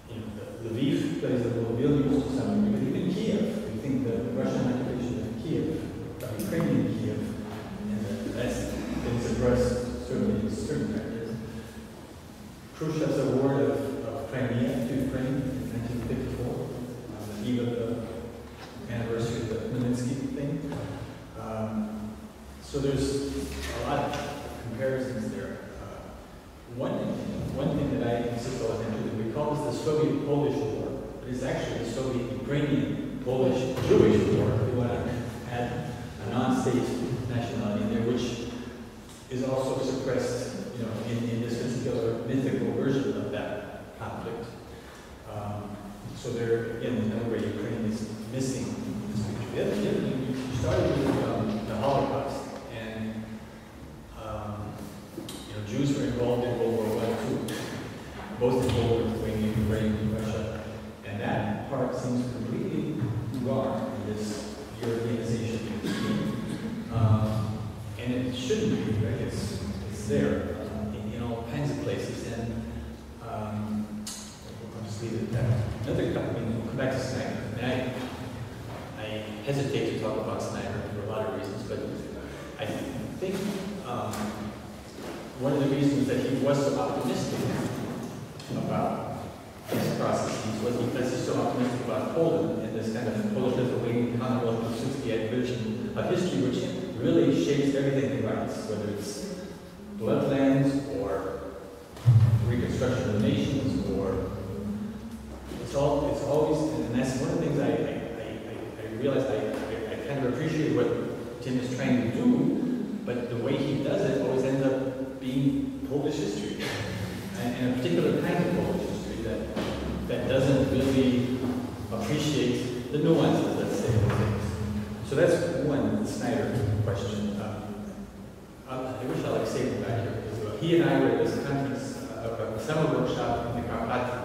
S5: You know, Lviv plays a role, Vilnius to some degree, but even Kiev. We think the Russian occupation of Kiev, Ukrainian Kiev, and that's been suppressed certainly in certain areas. Khrushchev's award of Crimea to Ukraine in 1954, on the eve of the anniversary of the Khmelnytsky thing. So there's a lot of comparisons there. One thing that I insist on attention to, we call this the Soviet-Polish War, but it's actually the Soviet-Ukrainian Polish-Jewish War. We want to add a non-state nationality in there, which is also suppressed, you know, in this particular mythical version of that conflict. So there, in no way, Ukraine is missing this picture. The other thing, you started with the Holocaust, and you know, Jews were involved in World War I too, both in World War II, Ukraine, and Russia, and that part seems completely gone in this Europeanization scheme. And it shouldn't be, right? It's there in all kinds of places, and I'll just leave it at that. Another couple, we'll come back to Snyder. I hesitate to talk about Snyder for a lot of reasons, but I think one of the reasons that he was so optimistic about this process was because he's so optimistic about Poland and this kind of Polish as a waiting Commonwealth Piłsudski version of history, which really shapes everything he writes, whether it's bloodlands or reconstruction of the nations, or it's always, and that's one of the things I realized I kind of appreciate what Tim is trying to do, but the way he does it always ends up being Polish history, and a particular kind of Polish history that doesn't really appreciate the nuances, let's say, of things. So that's one Snyder question. I wish Alexei were back here, because he and I were at this conference, a summer workshop in the Carpathia.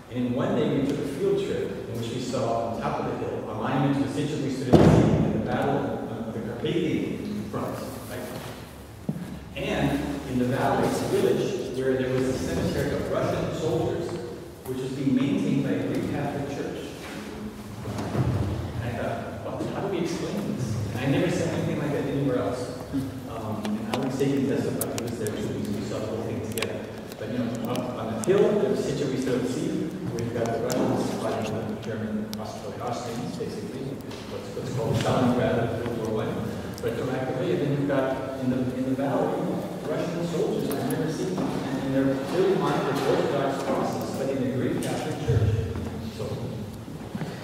S5: And in one day we took a field trip in which we saw on top of the hill a monument to the Sitchin we stood in the battle of the Carpathian front. Right? And in the valley, it's a village where there was a cemetery of Russian soldiers, which was being maintained by a Greek Catholic church. And I thought, well, how do we explain this? And I never said anything like that anywhere else. And I would say he testified, he was there too, because we saw the whole thing together. But you know, up on the hill, there's a Sitchin we still see. We've got the Russians fighting the German Austrians, basically, what's called Stalingrad of World War I. But dramatically, and then you've got in the valley, Russian soldiers I've never seen, and they're clearly marked with Orthodox crosses, but in a Greek Catholic church. So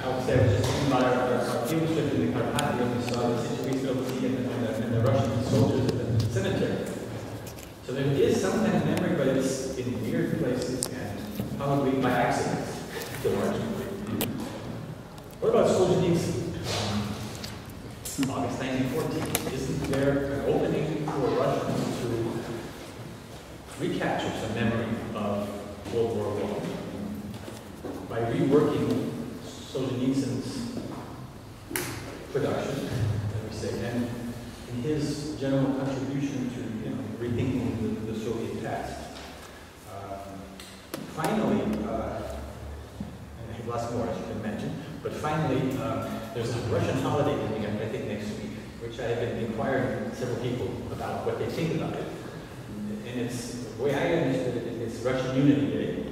S5: I would say I was just thinking about our field trip in the Carpathia, and we saw the Sitchin and the Russian soldiers at the cemetery. So there is some kind of memory, but it's in weird places and probably by accident. What about Solzhenitsyn? August 1914. Isn't there an opening for Russians to recapture some memory of World War I by reworking Solzhenitsyn's production, let me say, and in his general contribution to rethinking the Soviet past? Finally, and I have lots more, as you can imagine, but finally, there's a Russian holiday coming up, I think, next week, which I have been inquiring several people about what they think about it. And it's, the way I understood it, it's Russian Unity Day,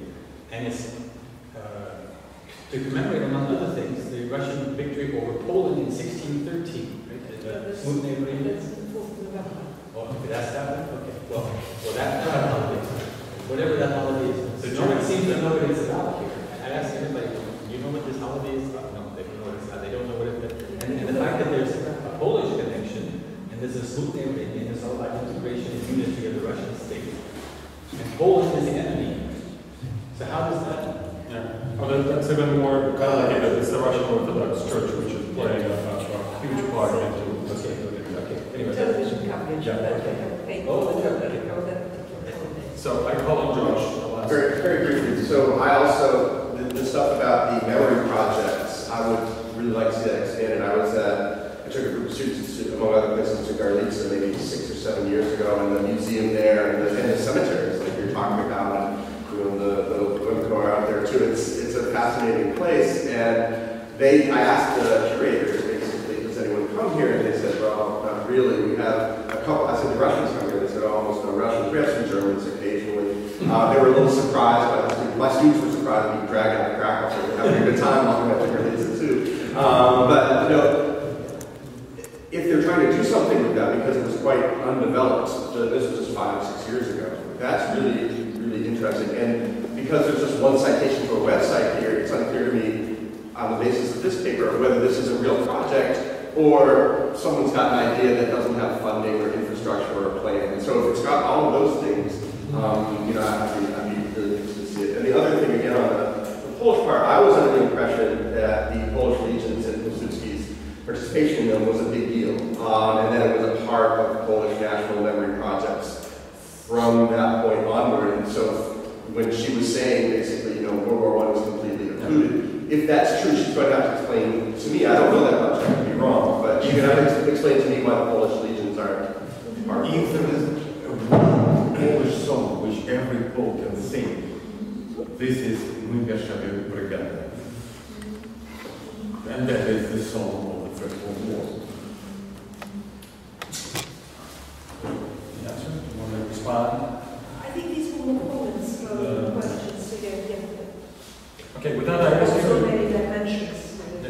S5: and it's to commemorate, among other things, the Russian victory over Poland in 1613. Right? Smutny Agreement. Oh, that's that one? Okay. Well, that holiday, whatever that holiday is. So no one seems to know what it's about here. I asked everybody, do you know what this holiday is about? No, they don't know what it's about. They don't know what it is. And the fact that there's a Polish connection, and there's a Smutny Agreement, and it's all about integration and unity of the Russian state. And Poland is the enemy. So how does that?
S1: Yeah. Well, that's even more complicated. It's the Russian Orthodox Church, which is playing a huge part into this.
S2: Anyway, television coverage.
S1: So I call on Josh.
S6: Very, very briefly. So I also, the stuff about the memory projects, I would really like to see that expanded. I took a group of students, among other places, to Garlitsa maybe 6 or 7 years ago, and the museum there, and the cemeteries like you're talking about, and the women who are out there too. It's a fascinating place, and I asked the curators basically, does anyone come here? And they said, well, not really. We have a couple. I said, the Russians come here. They said, almost no Russians. We have some Germans occasionally. They were a little surprised by the students. My students were surprised to be dragging out Krakow, so they're having a good time while we went to Garlitsa too. But you know, if they're trying to do something with that, because it was quite undeveloped, this was just 5 or 6 years ago. That's really interesting. And because there's just one citation to a website here, it's unclear to me on the basis of this paper whether this is a real project or someone's got an idea that doesn't have funding or infrastructure or a plan. And so if it's got all of those things, you know, I'd be really interested to see it. And the other thing, again, on the Polish part, I was under the impression that the Polish legions and Pilsudski's participation in them was a big deal, and that it was a part of Polish national memory projects from that point onward. And so when she was saying, basically, you know, World War I was completely included, if that's true, she's going to have to explain to me. I don't know that much, I could be wrong, but she's going to have to explain to me why the Polish legions aren't part of it.
S4: If there is one Polish song which every Pole can sing, this is My Warszawie Brygada. And that is the song of the First World War.
S1: Yes, sir. You want to respond?
S2: I think these were more comments rather than questions. So yeah.
S1: Okay, with that, I ask
S2: So
S1: you.
S2: many dimensions.
S1: With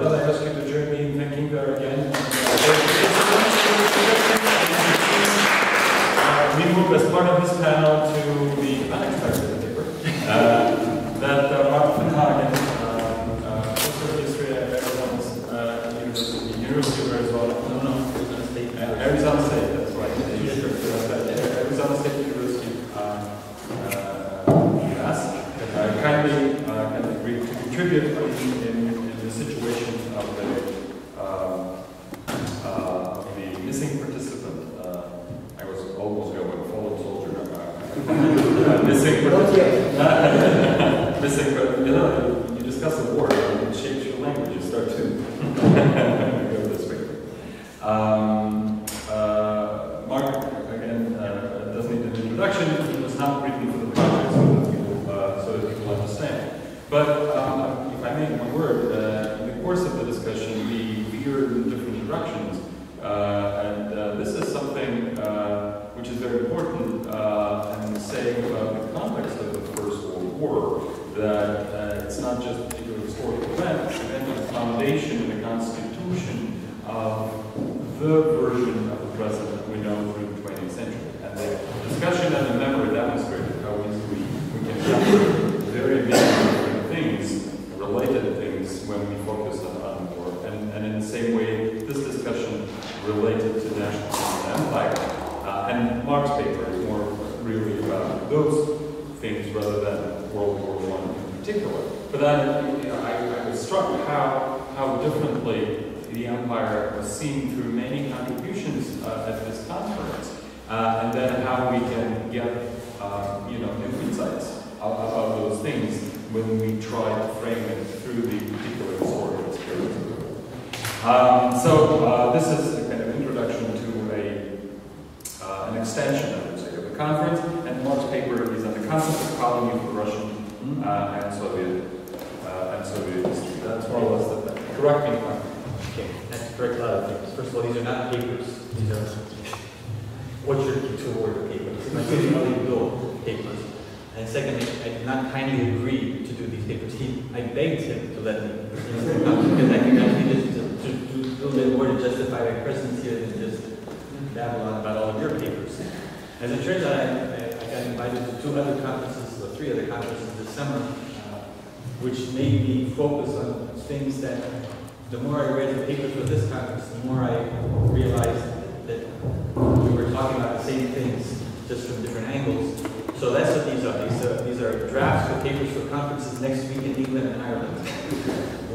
S1: that, I ask you to join me in thanking her again. spoke as part of his panel to the unexpected paper that Mark Verhagen, professor of history at University of Arizona. Arizona State, that's right. Arizona State University, US, kindly agreed to contribute in the situation of the missing participant. I was almost going fallen soldier. Missing participant. Missing, you know, you discuss the war, it shapes your language. You start to go this way. Mark, again, doesn't need an introduction. He was not written for the project, so that people understand. But if I may, one word, in the course of the discussion, we veered in different directions. And this is something which is very important, and saying about the context of the First World War, that it's not just a particular historical event, it's an event of foundation in the constitution of the version of the present that we know through the 20th century. And the discussion and the memory demonstrated how easily we can capture very many different things, related things, when we focus on war. And in the same way, this discussion related to nationalism and empire. And Mark's paper is more really about those things rather than World War I in particular. But then, you know, I was struck how differently the empire was seen through many contributions at this conference, and then how we can get you know, insights about those things when we try to frame it through the particular historical experience. So this is a kind of introduction to an extension, I would say, of the conference, and Mark's paper is on the concept of colony for Russian and Soviet history. That's more or less the thing. Correct me if I'm wrong.
S5: Okay, that's correct. A lot of things. First of all, these are not papers. These are orchard toward papers. Like papers. And secondly, I did not kindly agree to do these papers. I begged him to let me, because I think I needed to do a little bit more to justify my presence here than just babble on about all of your papers. As it turns out, I got invited to 2 other conferences, or 3 other conferences this summer, which made me focus on things that, the more I read the papers for this conference, the more I realized that we were talking about the same things, just from different angles. So that's what these are. These are drafts for papers for conferences next week in England and Ireland.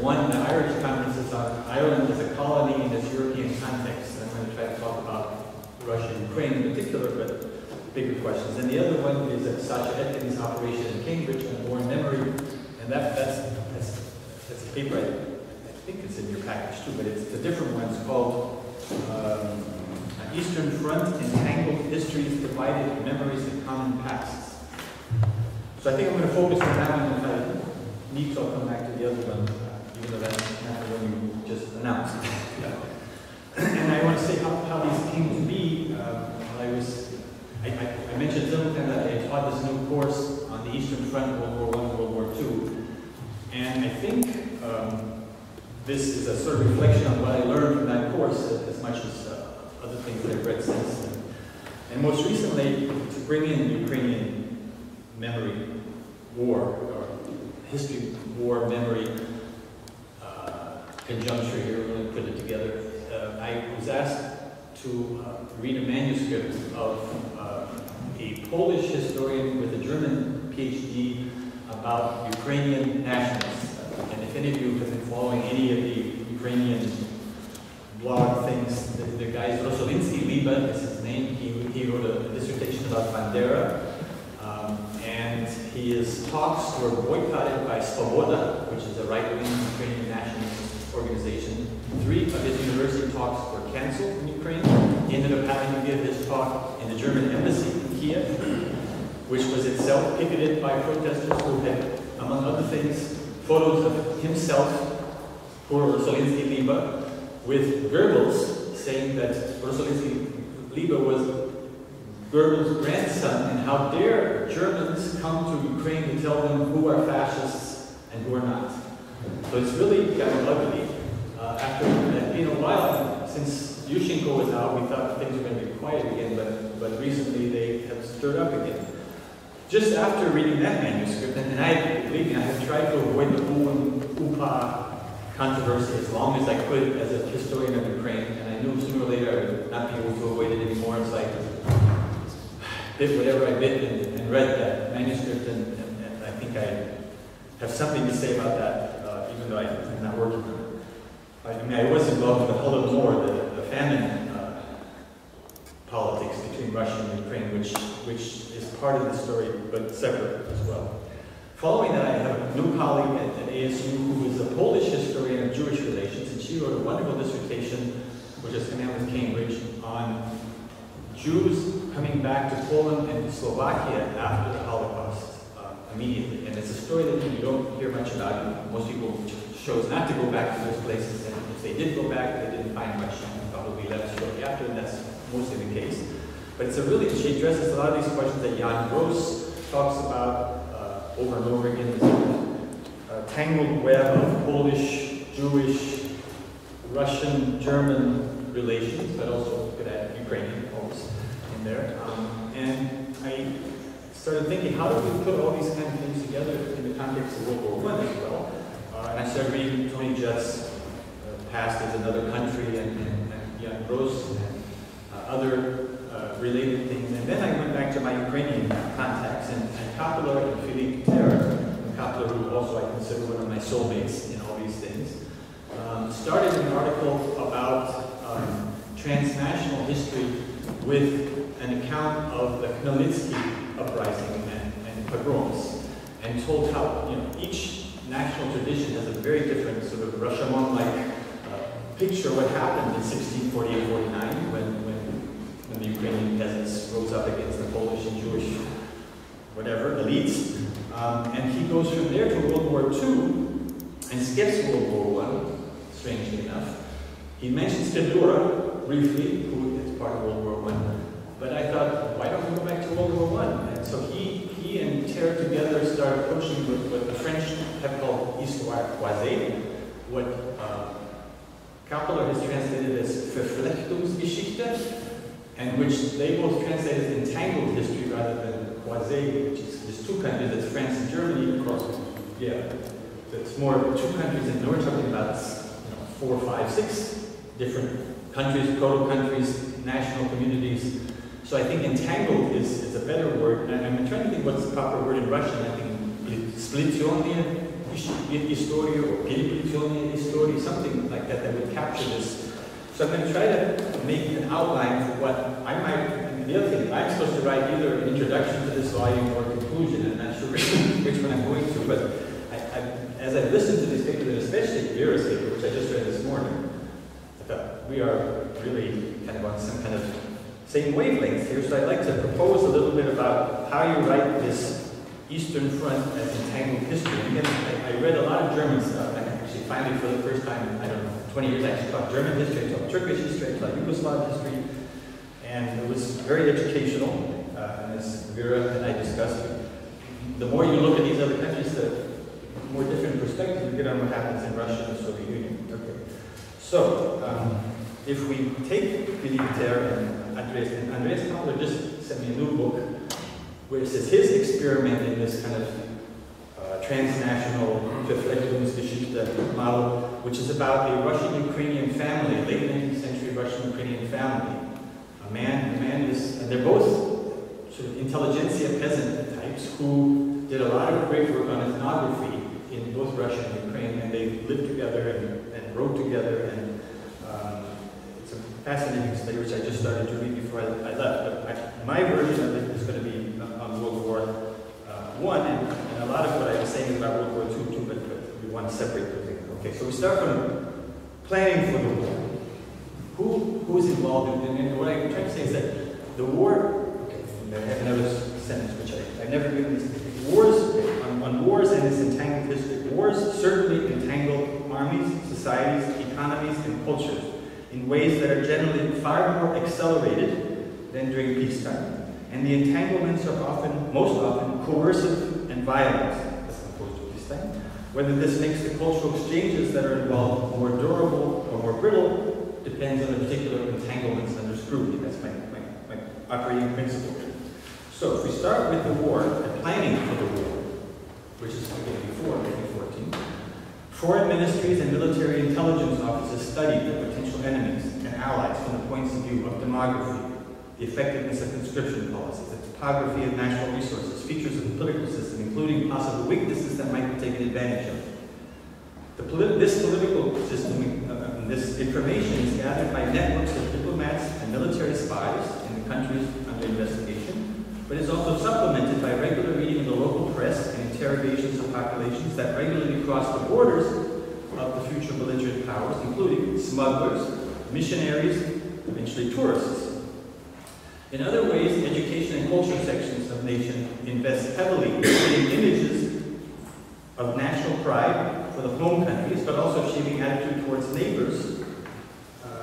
S5: One, the Irish conference is on Ireland as a colony in this European context. I'm going to try to talk about Russia and Ukraine in particular, but bigger questions. And the other one is Sacha Etkin's operation in Cambridge on war and memory. And that's a paper, I think it's in your package too, but it's a different one. It's called Eastern Front, Entangled Histories, Divided Memories and Common Pasts. So I think I'm going to focus on that one, and if I need to, I'll come back to the other one, even though that's not the one you just announced. And I want to say how these came to be. I mentioned some of them that I taught this new course on the Eastern Front, World War I, World War II. And I think this is a sort of reflection on what I learned from that course as much as other things that I've read since. And most recently, to bring in Ukrainian memory war, or history war memory conjuncture here, we're going to put it together. I was asked to read a manuscript of a Polish historian with a German PhD about Ukrainian nationalists. And if any of you have been following any of the Ukrainian blog things, the guy is Rosolinsky Liba, is his name. He wrote a dissertation about Bandera. And his talks were boycotted by Svoboda, which is a right-wing Ukrainian nationalist organization. 3 of his university talks were canceled in Ukraine. He ended up having to give his talk in the German embassy in Kiev, which was itself picketed by protesters who had, among other things, photos of himself, poor Rosolinsky Liba, with Goebbels, saying that Rosolinsky Liba was Goebbels' grandson, and how dare Germans come to Ukraine to tell them who are fascists and who are not. So it's really kind of ugly. After in a while, since Yushchenko was out, we thought things were going to be quiet again, but recently they have stirred up again. Just after reading that manuscript, and believe me, I have tried to avoid the UPA controversy as long as I could as a historian of Ukraine, and I knew sooner or later I would not be able to avoid it anymore. It's like, bit whatever I bit and read that manuscript, and I think I have something to say about that, even though I'm not working on it. I mean, I was involved in the Holodomor, the famine politics between Russia and Ukraine, which is part of the story, but separate as well. Following that, I have a new colleague at ASU who is a Polish historian of Jewish relations, and she wrote a wonderful dissertation, which is coming out with Cambridge, on Jews coming back to Poland and to Slovakia after the Holocaust, immediately. And it's a story that you don't hear much about. Most people chose not to go back to those places, and if they did go back, they didn't find Russia, and probably left shortly after, and that's mostly the case. But it's she addresses a lot of these questions that Jan Gross talks about over and over again, this tangled web of Polish, Jewish, Russian, German relations, but also you could add Ukrainian, of course, in there. And I started thinking, how do we put all these kind of things together in the context of World War I as well? And I started reading Tony Judd's Past as Another Country and Jan Gross and other related things. And then I went back to my Ukrainian contacts, and Kapler and Philippe Terre, Kapler, who also I consider one of my soulmates in all these things, started an article about transnational history with an account of the Khmelnytsky uprising and pogroms, and told how each national tradition has a very different sort of Rashomon-like picture of what happened in 1648-49 when the Ukrainian peasants rose up against the Polish and Jewish whatever elites, and he goes from there to World War II and skips World War I, strangely enough. He mentions Stedura briefly, who is part of World War I, but I thought, why don't we go back to World War I? And so he and Terre together started pushing what the French have called Histoire croisée, what Kapler has translated as Verflechtungsgeschichte, and which they both translate as entangled history rather than croisée, which is just two countries, that's France and Germany. Across, yeah, it's more two countries, and we're talking about 4, 5, 6 different countries, proto-countries, national communities. So I think entangled is a better word, and I'm trying to think what's the proper word in Russian. I think splitёnная история or переплетённая история, something like that would capture this. So I'm going to try to make an outline for what I might, and the other thing, I'm supposed to write either an introduction to this volume or a conclusion. I'm not sure which one I'm going to, but as I listened to these papers, especially Vera's paper, which I just read this morning, I thought we are really kind of on some kind of same wavelength here. So I'd like to propose a little bit about how you write this Eastern Front as entangled history. And again, I read a lot of German stuff. I actually finally, for the first time, I don't know, 20 years, I actually taught German history, I taught Turkish history, I taught Yugoslav history, and it was very educational. And as Vera and I discussed, the more you look at these other countries, the more different perspective you get on what happens in Russia and the Soviet Union. Okay. So, if we take Philippe Terre and Andreas Kapler just sent me a new book, where it says his experiment in this kind of transnational Verflechtungsgeschichte model, which is about a Russian-Ukrainian family, late 19th century Russian-Ukrainian family. A man is, and they're both sort of intelligentsia peasant types who did a lot of great work on ethnography in both Russia and Ukraine, and they lived together and wrote together, and it's a fascinating study which I just started to read before I left. But my version of it is going to be on World War I, and a lot of what I was saying is about World War II too, but we want to separate the things. Okay, so we start from planning for the war. Who is involved in it? And what I'm trying to say is that the war, okay, I have another sentence which I've never given this. Wars, on wars and its entangled history, wars certainly entangle armies, societies, economies, and cultures in ways that are generally far more accelerated than during peacetime. And the entanglements are most often, coercive and violent, as opposed to peacetime. Whether this makes the cultural exchanges that are involved more durable or more brittle depends on the particular entanglements under scrutiny. That's my operating principle. So if we start with the war and planning for the war, which is again before 1914, foreign ministries and military intelligence offices studied the potential enemies and allies from the points of view of demography, the effectiveness of conscription policies, the topography of national resources, features of the political system, including possible weaknesses that might be taken advantage of. This political system, this information is gathered by networks of diplomats and military spies in the countries under investigation, but is also supplemented by regular reading of the local press and interrogations of populations that regularly cross the borders of the future belligerent powers, including smugglers, missionaries, eventually tourists. In other ways, education and culture sections of nation invest heavily in creating images of national pride for the home countries, but also shaping attitude towards neighbors,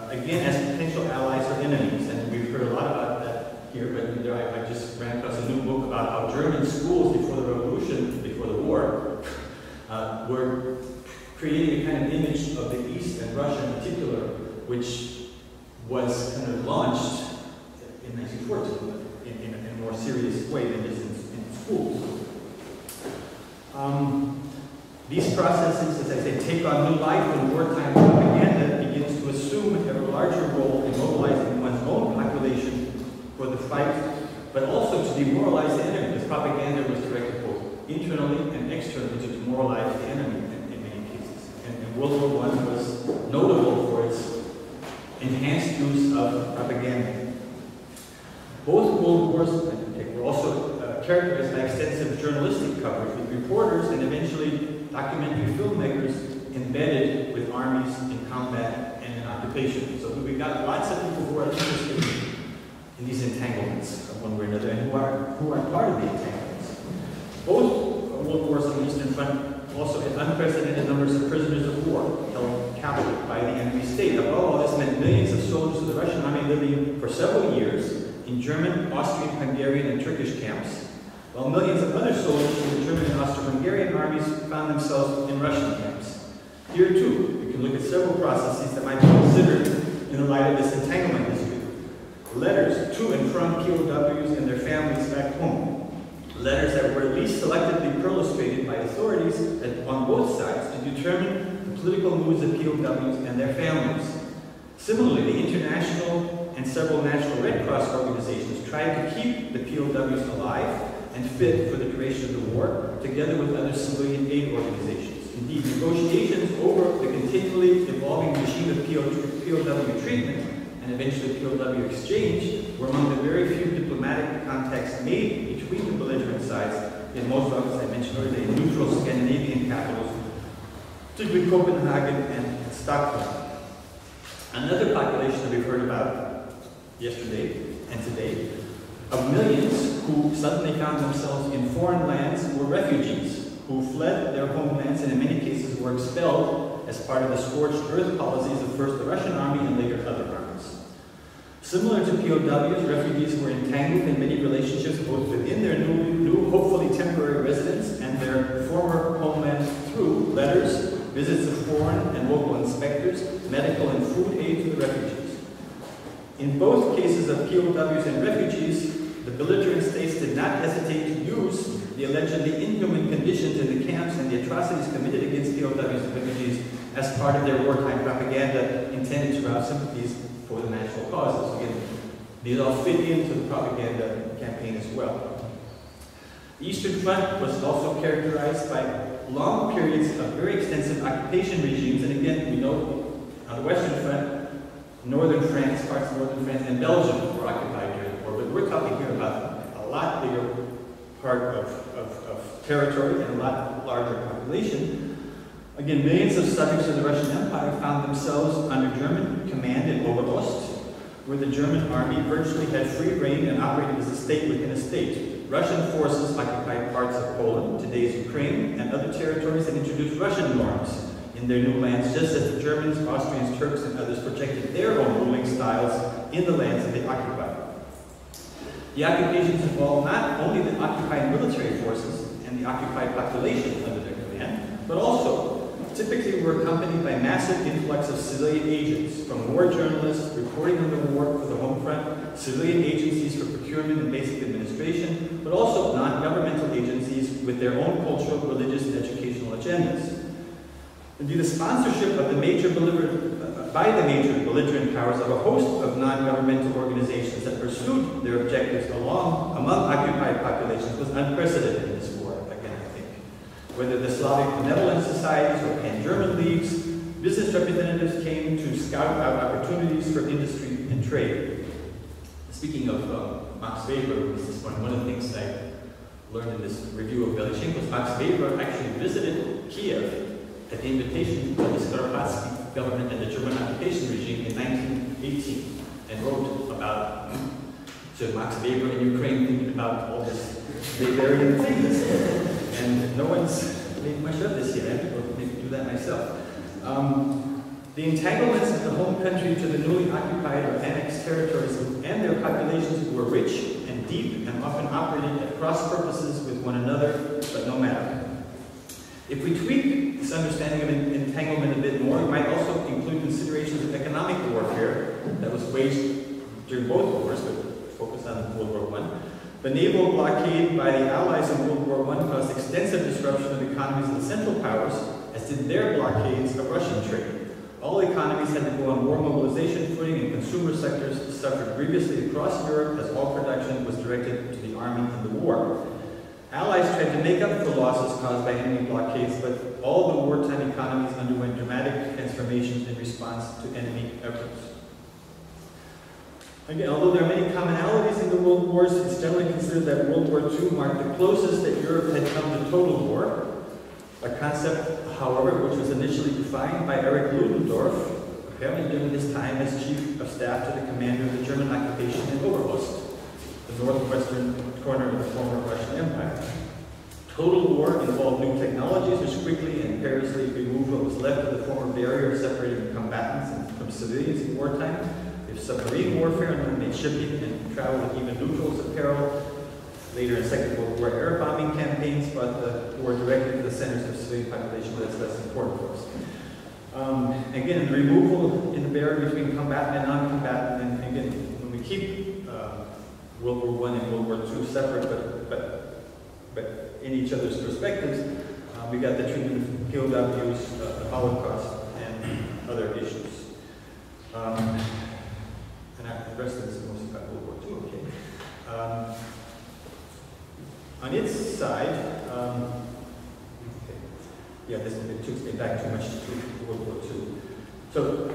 S5: again, as potential allies or enemies. And we've heard a lot about that here, but I just ran across a new book about how German schools before the revolution, before the war, were creating a kind of image of the East and Russia in particular, which was kind of launched in 1914 in a more serious way than just in schools. These processes, as I say, take on new life when wartime propaganda begins to assume a larger role in mobilizing one's own population for the fight, but also to demoralize the enemy, because propaganda was directed both internally and externally to demoralize the enemy in many cases. And World War I was notable for its enhanced use of propaganda. Both World Wars were also characterized by extensive journalistic coverage with reporters and eventually documentary filmmakers embedded with armies in combat and in occupation. So we've got lots of people who are interested in these entanglements of one way or another, and who are part of the entanglements. Both World Wars on the Eastern Front also had unprecedented numbers of prisoners of war held captive by the enemy state. Above all, this meant millions of soldiers of the Russian army living for several years in German, Austrian, Hungarian, and Turkish camps, while millions of other soldiers from the German and Austro-Hungarian armies found themselves in Russian camps. Here, too, we can look at several processes that might be considered in the light of this entanglement history. Letters to and from POWs and their families back home. Letters that were at least selectively perlustrated by authorities on both sides to determine the political moods of POWs and their families. Similarly, the international and several national Red Cross organizations tried to keep the POWs alive and fit for the duration of the war, together with other civilian aid organizations. Indeed, negotiations over the continually evolving regime of POW treatment and eventually POW exchange were among the very few diplomatic contacts made between the belligerent sides in most of, as I mentioned earlier, neutral Scandinavian capitals, particularly Copenhagen and Stockholm. Another population that we've heard about yesterday and today of millions who suddenly found themselves in foreign lands were refugees who fled their homelands and in many cases were expelled as part of the scorched earth policies of first the Russian army and later other armies. Similar to POWs, refugees were entangled in many relationships both within their new hopefully temporary residence and their former homeland through letters, visits of foreign and local inspectors, medical and food aid to the refugees. In both cases of POWs and refugees, the belligerent states did not hesitate to use the allegedly inhuman conditions in the camps and the atrocities committed against POWs and refugees as part of their wartime propaganda intended to rouse sympathies for the national causes. Again, these all fit into the propaganda campaign as well. The Eastern Front was also characterized by long periods of very extensive occupation regimes, and again, we know on the Western Front, northern France, parts of northern France, and Belgium were occupied during the war, but we're talking here about a lot bigger part of territory and a lot larger population. Again, millions of subjects of the Russian Empire found themselves under German command in Oberst, where the German army virtually had free reign and operated as a state within a state. Russian forces occupied parts of Poland, today's Ukraine, and other territories that introduced Russian norms in their new lands, just as the Germans, Austrians, Turks, and others projected their own ruling styles in the lands that they occupied. The occupations involved not only the occupied military forces and the occupied population under their command, but also typically were accompanied by massive influx of civilian agents, from war journalists reporting on the war for the home front, civilian agencies for procuring procurement and basic administration, but also non-governmental agencies with their own cultural, religious, and educational agendas. Indeed, the sponsorship of the major by the major belligerent powers of a host of non-governmental organizations that pursued their objectives among occupied populations was unprecedented in this war, again, I think. Whether the Slavic Benevolent Societies or Pan-German Leagues, business representatives came to scout out opportunities for industry and trade. Speaking of Max Weber, this is one of the things I learned in this review of Belichenko's. Max Weber actually visited Kiev at the invitation of the Skoropadsky government and the German occupation regime in 1918 and wrote about Sir Max Weber in Ukraine thinking about all this Weberian things. And no one's made much of this yet. I have to maybe do that myself. The entanglements of the home country to the newly occupied or annexed territories and their populations were rich and deep and often operated at cross purposes with one another, but no matter. If we tweak this understanding of entanglement a bit more, it might also include considerations of economic warfare that was waged during both wars, but focus on World War I. The naval blockade by the Allies in World War I caused extensive disruption of economies of the Central Powers, as did their blockades of Russian trade. All economies had to go on war mobilization footing, and consumer sectors suffered grievously across Europe as all production was directed to the army in the war. Allies tried to make up for losses caused by enemy blockades, but all the wartime economies underwent dramatic transformations in response to enemy efforts. Again, although there are many commonalities in the world wars, it's generally considered that World War II marked the closest that Europe had come to total war, a concept, however, which was initially defined by Erich Ludendorff, apparently during his time as Chief of Staff to the commander of the German occupation in Oberhost, the northwestern corner of the former Russian Empire. Total war involved new technologies which quickly and perilously removed what was left of the former barrier separating combatants from civilians in wartime. There's submarine warfare and eliminated shipping and travel with even neutrals at peril. Later in Second World War, air bombing campaigns brought the war directly to the centers of civilian population, but that's less important for us. Again, the removal in the barrier between combatant and non-combatant, and again, when we keep World War I and World War II separate, but in each other's perspectives, we got the treatment of guild abuse, the Holocaust, and other issues. And the rest of this is mostly about World War II, okay. On its side, yeah, this it took me back too much to World War II. So,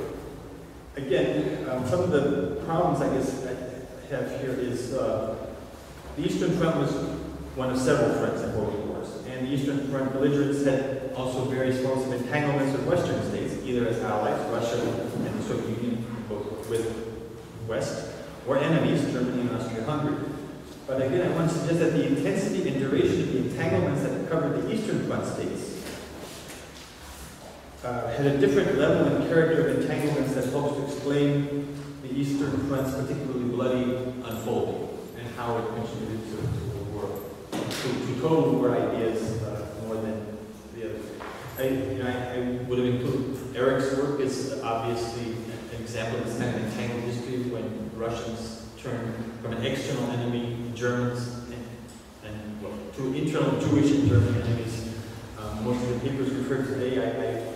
S5: again, some of the problems I guess I have here is the Eastern Front was one of several fronts in both wars, and the Eastern Front belligerents had also various forms of entanglements with Western states, either as allies, Russia and the Soviet Union, both with West, or enemies, Germany and Austria-Hungary. But again, I want to suggest that the intensity and duration of the entanglements that covered the Eastern Front states had a different level and character of entanglements that helps to explain the Eastern Front's particularly bloody unfolding and how it contributed to the war, to total war ideas more than the other. I would have included Eric's work as obviously an example of this kind of entangled history when Russians turned from an external enemy, Germans, and well, to internal Jewish and German enemies. Most of the papers referred today, I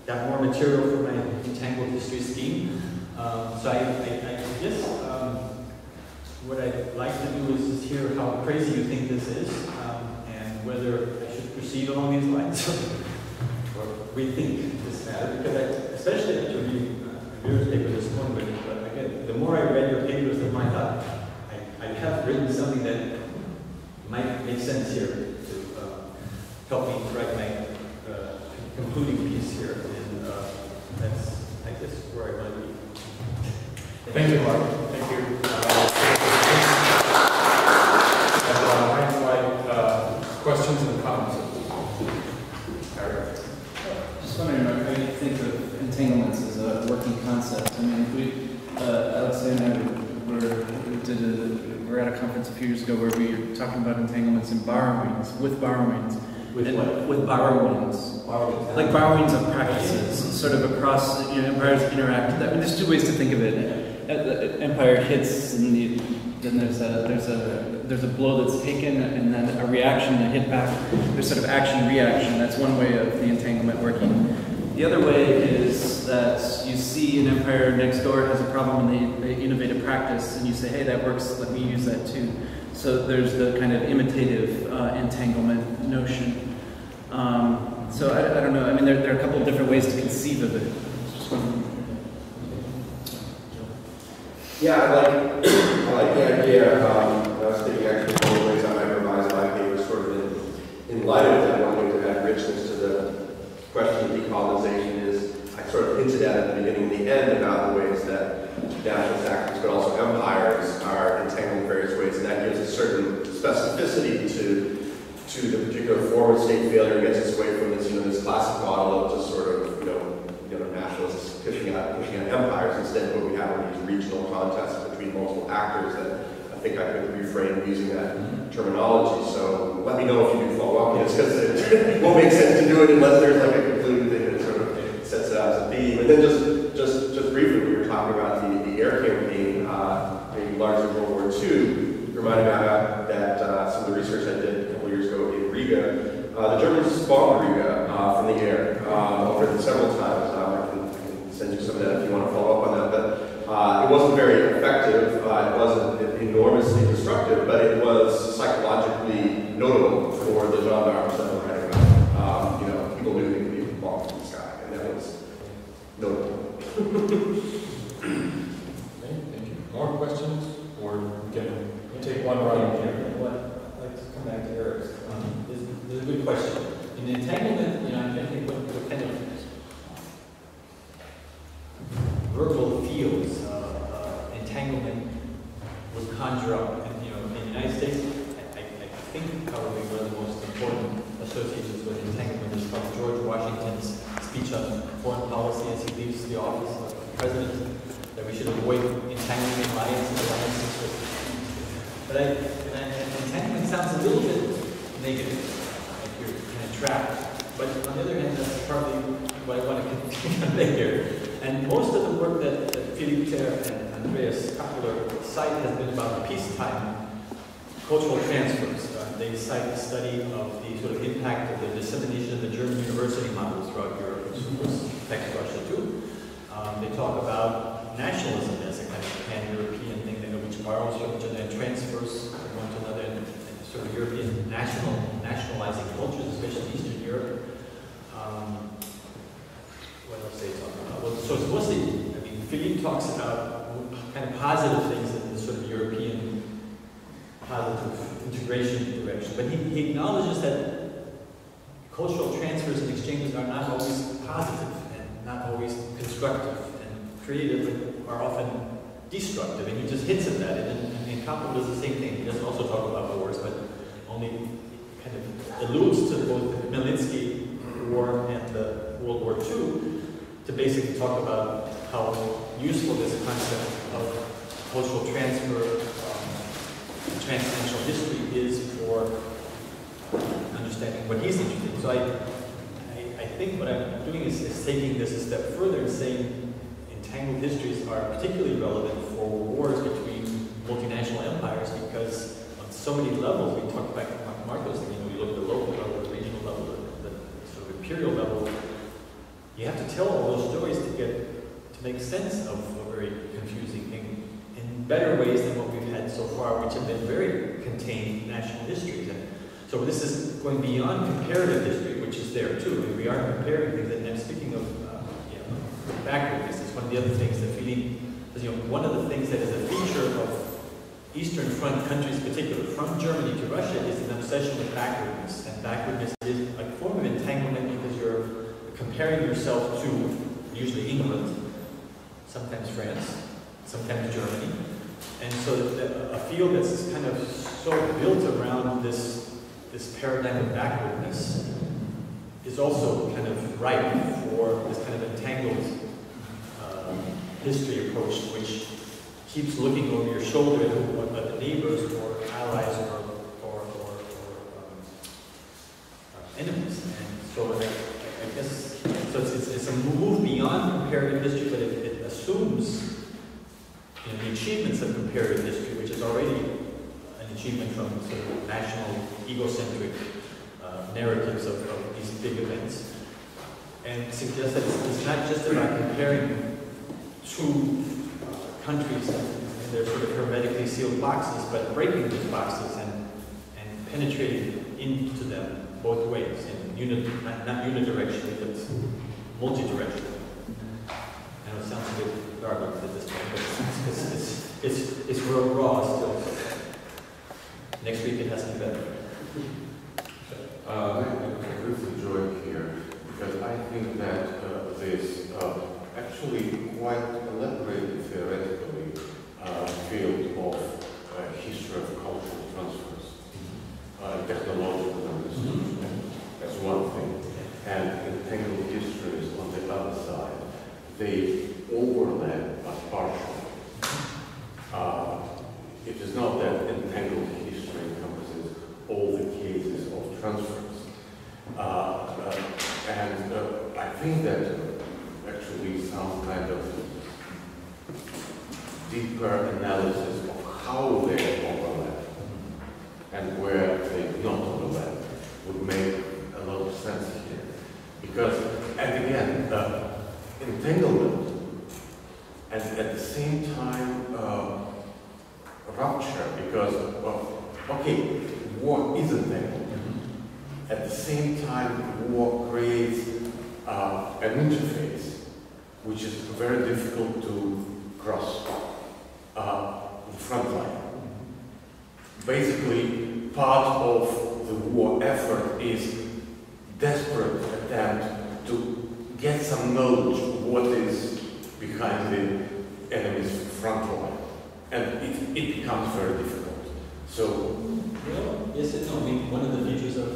S5: got more material for my entangled history scheme. So I guess what I'd like to do is just hear how crazy you think this is, and whether I should proceed along these lines or rethink this matter, because especially after reading Vera's paper this morning, but again, the more I read your papers, the more I thought I have written something that might make sense here to help me write my concluding piece here, and that's, I guess, where I want to be.
S1: Thank you, Mark. Thank you. Questions and comments? Eric?
S3: Just wondering how you think of entanglements as a working concept. I mean, Alexei and I were at a conference a few years ago where we were talking about entanglements and borrowings, with borrowings. With borrowings. Like borrowings of practices, sort of across, empires interact. There's two ways to think of it. The empire hits and the then there's a blow that's taken, and then a reaction, a hit back. There's sort of action-reaction. That's one way of the entanglement working. The other way is that you see an empire next door has a problem and they innovate a practice, and you say, hey, that works, let me use that too. So there's the kind of imitative entanglement notion. So I don't know, I mean, there are a couple of different ways to conceive of it.
S6: Yeah, I like the idea. I was thinking actually one of the ways I might revise my paper sort of in light of that, one way to add richness to the question of decolonization is, I sort of hinted at the beginning and the end about the ways that nationalist actors, but also empires, are entangled in various ways, and that gives a certain specificity to the particular form of state failure, gets us away from this, this classic model of just sort of, nationalists pushing out empires. Instead, what we have are these regional contests between multiple actors that I think I could reframe using that terminology. So let me know if you do follow up on this, because it won't make sense to do it unless there's like a concluding thing that sort of sets it out as a theme. And then just briefly, we were talking about the air campaign, maybe largely World War II. Reminded me about that some of the research I did a couple years ago in Riga. The Germans bombed Riga from the air over several times. I can send you some of that if you want to follow up on that. But it wasn't very effective. It wasn't enormously destructive, but it was psychologically notable for the gendarmes that were writing about. People knew they could be bombed from the sky, and that was notable.
S1: Okay, thank you. More questions? Or we can take one round here.
S5: I'd like to come back to Eric's. This is a good question. In entanglement, I think what kind of verbal fields entanglement would conjure up. And in the United States, I think probably one of the most important associations with entanglement is from George Washington's speech on foreign policy as he leaves the office of president, that we should avoid entangling alliances. But entanglement sounds a little bit negative, like you're kind of trapped. But on the other hand, that's partly what I want to convey here. And most of the work that Philippe Ter and Andreas Kappeler cite has been about peacetime cultural transfers. They cite the study of the sort of impact of the dissemination of the German university models throughout Europe, which of course affects Russia too. They talk about nationalism as a kind of pan-European thing which borrows from each other and transfers from one to another, and sort of European nationalizing cultures, especially Eastern Europe. What else they talk about? Well, so it's mostly, Philippe talks about kind of positive things in the sort of European positive integration direction, but he acknowledges that cultural transfers and exchanges are not always positive and not always constructive and creative, but are often destructive, and he just hits at that. And Kappeler does the same thing. He doesn't also talk about wars, but only kind of alludes to both the Khmelnytsky War and the World War II to basically talk about how useful this concept of cultural transfer, transnational history is for understanding what he's interested in. So I think what I'm doing is taking this a step further and saying entangled histories are particularly relevant for wars between multinational empires, because on so many levels, we talked about Marcos, you look at the local level, the regional level, the sort of imperial level, you have to tell all those stories to make sense of a very confusing thing in better ways than what we've had so far, which have been very contained national histories. And so this is going beyond comparative history, which is there too. And we are comparing things. And I'm speaking of backwardness. It's one of the other things that Philippe says. One of the things that is a feature of Eastern Front countries, in particular, from Germany to Russia, is an obsession with backwardness. And backwardness is a form of entanglement because you're comparing yourself to usually England, sometimes France, sometimes Germany. And so a field that's kind of so built around this paradigm of backwardness is also kind of ripe for this kind of entangled history approach, which keeps looking over your shoulder at the neighbors or allies or enemies. And so I guess so it's a move beyond comparative history, but it assumes the achievements of comparative history, which is already national, egocentric narratives of these big events, and suggest that it's not just about comparing two countries and their sort of hermetically sealed boxes, but breaking these boxes and penetrating into them both ways, in not unidirectionally, but multi-directionally. I know it sounds a bit garbage at this point, but it's real raw still. Next week it has to be better.
S4: I briefly join here because I think that this actually quite elaborated theoretically field of history of cultural transfers, technological understanding. That's one thing. And entangled histories on the other side, they overlap but partially. It is not that entangled history encompasses all the cases of transfers. And I think that actually some kind of deeper analysis of how they overlap and where they do not overlap would make a lot of sense here. Because, and again, entanglement and at the same time rupture, because, well, okay, war is entangled. At the same time, war creates an interface which is very difficult to cross the front line. Basically, part of the war effort is desperate attempt to get some knowledge of what is behind the enemy's front line. And it becomes very difficult. So,
S5: well, yes and no. I mean, one of the features of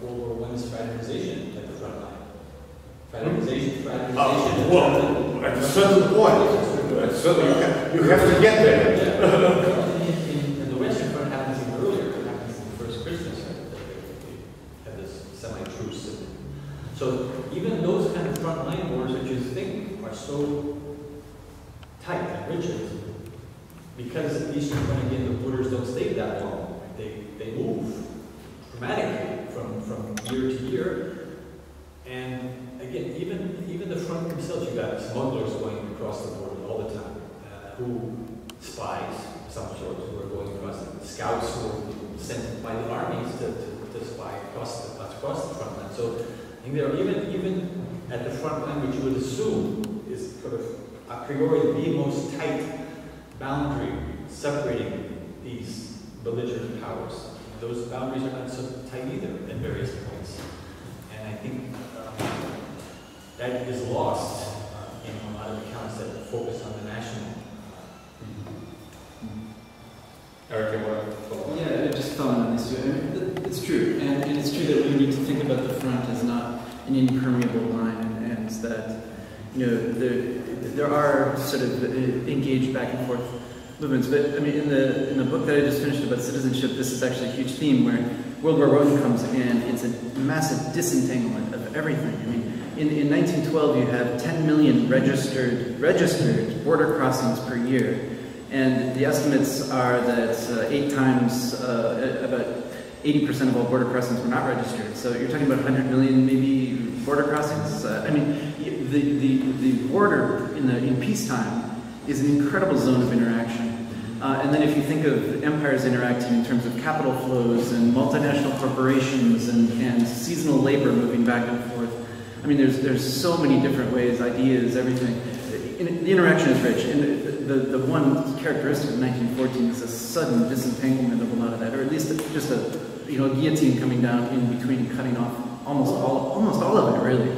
S5: World War I is fraternization at the front line. Fraternization.
S4: Well, at a certain point, you have to get there.
S5: In the Western Front happens even earlier. It happens in the first Christmas. They have this semi-truce. So even those kind of front line wars that you think are so tight and rigid, because at Eastern Front, again, the borders don't stay that long. They move dramatically from year to year. And again, even the front themselves, you got smugglers going across the border all the time, who spies of some sort who are going across, scouts who are sent by the armies to spy across the front line. So I think there are even at the front line, which you would assume is sort of a priori the most tight boundary separating these belligerent powers. Those boundaries are not so tight either at various points. And I think that is lost in a lot of accounts that focus on the national.
S1: Eric, you want to follow up?
S3: Yeah, just following on this. I mean, it's true, and it's true that we need to think about the front as not an impermeable line, and that there are sort of engaged back and forth movements. But I mean, in the book that I just finished about citizenship, this is actually a huge theme where World War I comes in. It's a massive disentanglement of everything. I mean, in 1912, you have 10 million registered border crossings per year. And the estimates are that 8 times, about 80% of all border crossings were not registered. So you're talking about 100 million, maybe, border crossings. I mean, the border in peacetime is an incredible zone of interaction. And then if you think of empires interacting in terms of capital flows and multinational corporations and seasonal labor moving back and forth, I mean, there's so many different ways, ideas, everything. The interaction is rich. And the one characteristic of 1914 is a sudden disentanglement of a lot of that, or at least just a guillotine coming down in between, cutting off almost all of it, really,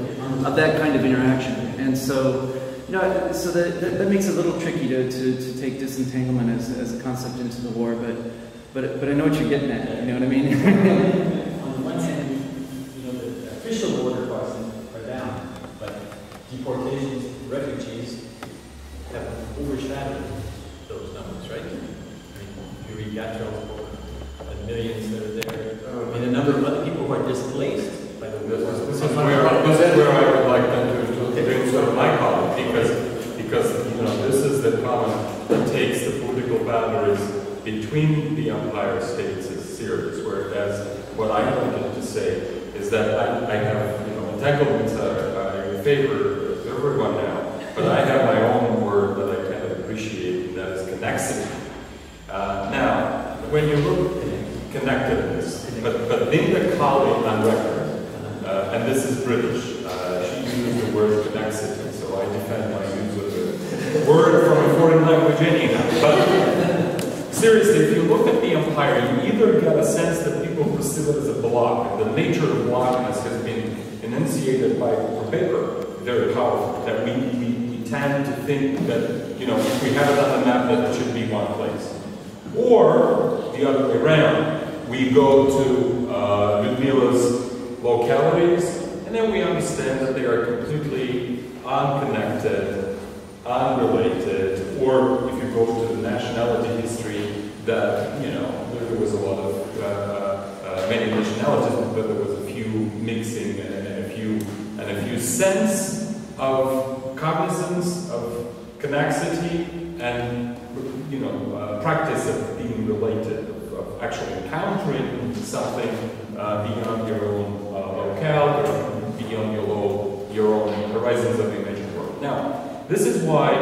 S3: of that kind of interaction. And so, so that makes it a little tricky to take disentanglement as a concept into the war, but I know what you're getting at. You know what I mean?
S5: On the one hand, the official border crossings are down, but deportations, refugees have overshadowed those numbers, right? I mean, you read Gatrell's book, the millions that are there. I mean, a number of other people who are displaced by the war.
S1: This is where I would like them to bring sort of my comment, because this is the comment that takes the political boundaries between the empire states is serious, whereas what I wanted to say is that I have, entanglements are in favor of everyone now, but I have my own word that I kind of appreciate, and that is connexity. Now, when you look at connectedness, but Linda Colley on record, and this is British, she used the word connexity, so I defend my use of the word from a foreign language anyhow. But seriously, if you look at the empire, you either get a sense that people perceive it as a block, and the nature of blockness has been enunciated by Weber very powerful, that we tend to think that, if we have it on the map, that it should be one place. Or, the other way around, we go to Ludmila's localities, and then we understand that they are completely unconnected, unrelated, or if you go to the nationality history, that, there was a lot of, many nationalities, but there was a few mixing and a few sense of cognizance, of connexity, and, practice of being related, of actually encountering something beyond your own locale, or beyond your own horizons of the imagined world. Now, this is why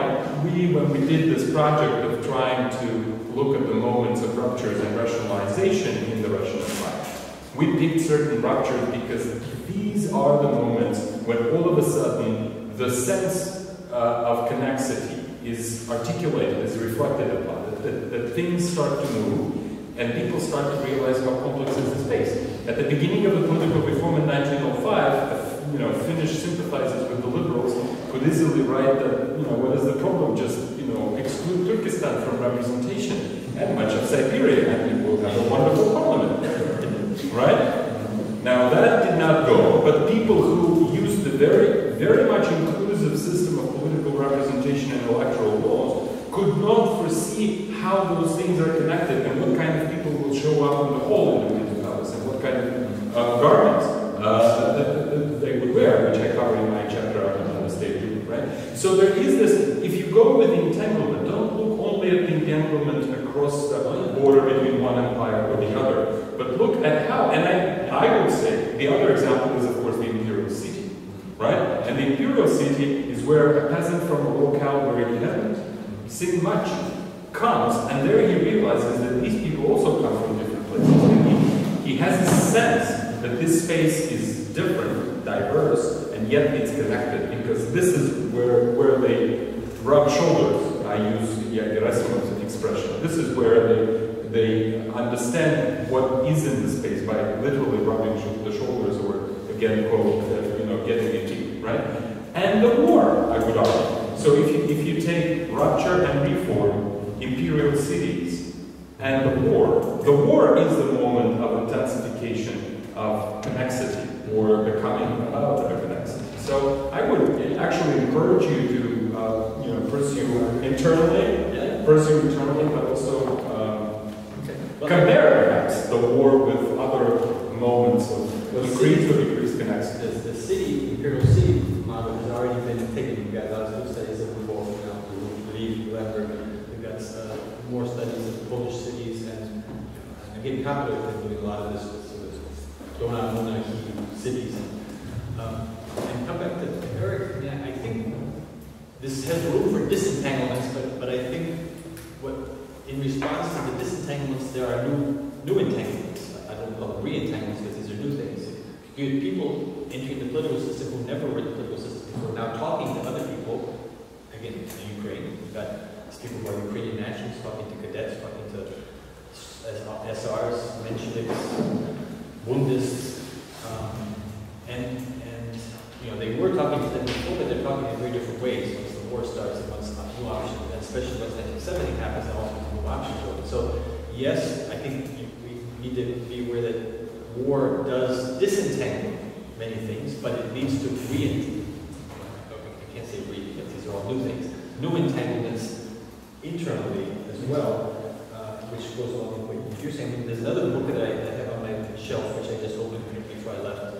S1: when we did this project of trying to look at the moments of ruptures and rationalization in the Russian Empire, we picked certain ruptures because these are the moments when all of a sudden the sense of connexity is articulated, is reflected upon, that things start to move, and people start to realize how complex is the space. At the beginning of the political reform in 1905, Finnish sympathizers with the liberals could easily write that, what is the problem? Just, exclude Turkestan from representation, and much of Siberia, and we will have a wonderful parliament. Right? Now, that did not go, but people who used the very, very much inclusive system of political representation and electoral laws could not foresee how those things are connected and what kind of people will show up in the hall in the Winter Palace and what kind of garments that they would wear, which I cover in my chapter on the state group, right? So there is this, if you go with the entanglement, don't look only at the entanglement across the border between one empire or the other, but look at how, and I would say, the other example is of course the imperial city, right? And the imperial city is where a peasant from a locale where he hadn't seen much comes, and there he realizes that these people also come from different places. And he has a sense that this space is different, diverse, and yet it's connected, because this is where they rub shoulders. I use Gerasimov's expression. This is where they understand what is in the space by literally rubbing the shoulders, or again, quote, getting a key, right? And the war, I would argue. So if you take rupture and reform, imperial cities, and the war is the moment of intensification of connexity, or becoming about a connexity. So I would actually encourage you to pursue internally, but also compare perhaps the war with other moments of increased or decreased connexity.
S5: The city, imperial city model has already been taken. We've got a lot of new studies of before, we've got more studies of Polish cities, and again, Kaplan has been doing a lot of this with Dona Monarchy cities. And come back to Eric, I think this has room for disentanglements, but I think in response to the disentanglements, there are new entanglements. I don't call them re-entanglements because these are new things. You have people entering the political system who never were in the political system before, now talking to other people, again, in Ukraine. You've got these people who are Ukrainian nationals talking to cadets, talking to SRs, Mensheviks, Bundists, and they were talking to them before, but they're talking in very different ways. Once the war starts, and once new options, and especially once 1970 happens, and also new options open. So, yes, I think we need to be aware that war does disentangle many things, but it leads to re-entanglement. I can't say re, because these are all new things. New entanglements internally as well, which goes along with what you're saying. There's another book that I have on my shelf, which I just opened before I left,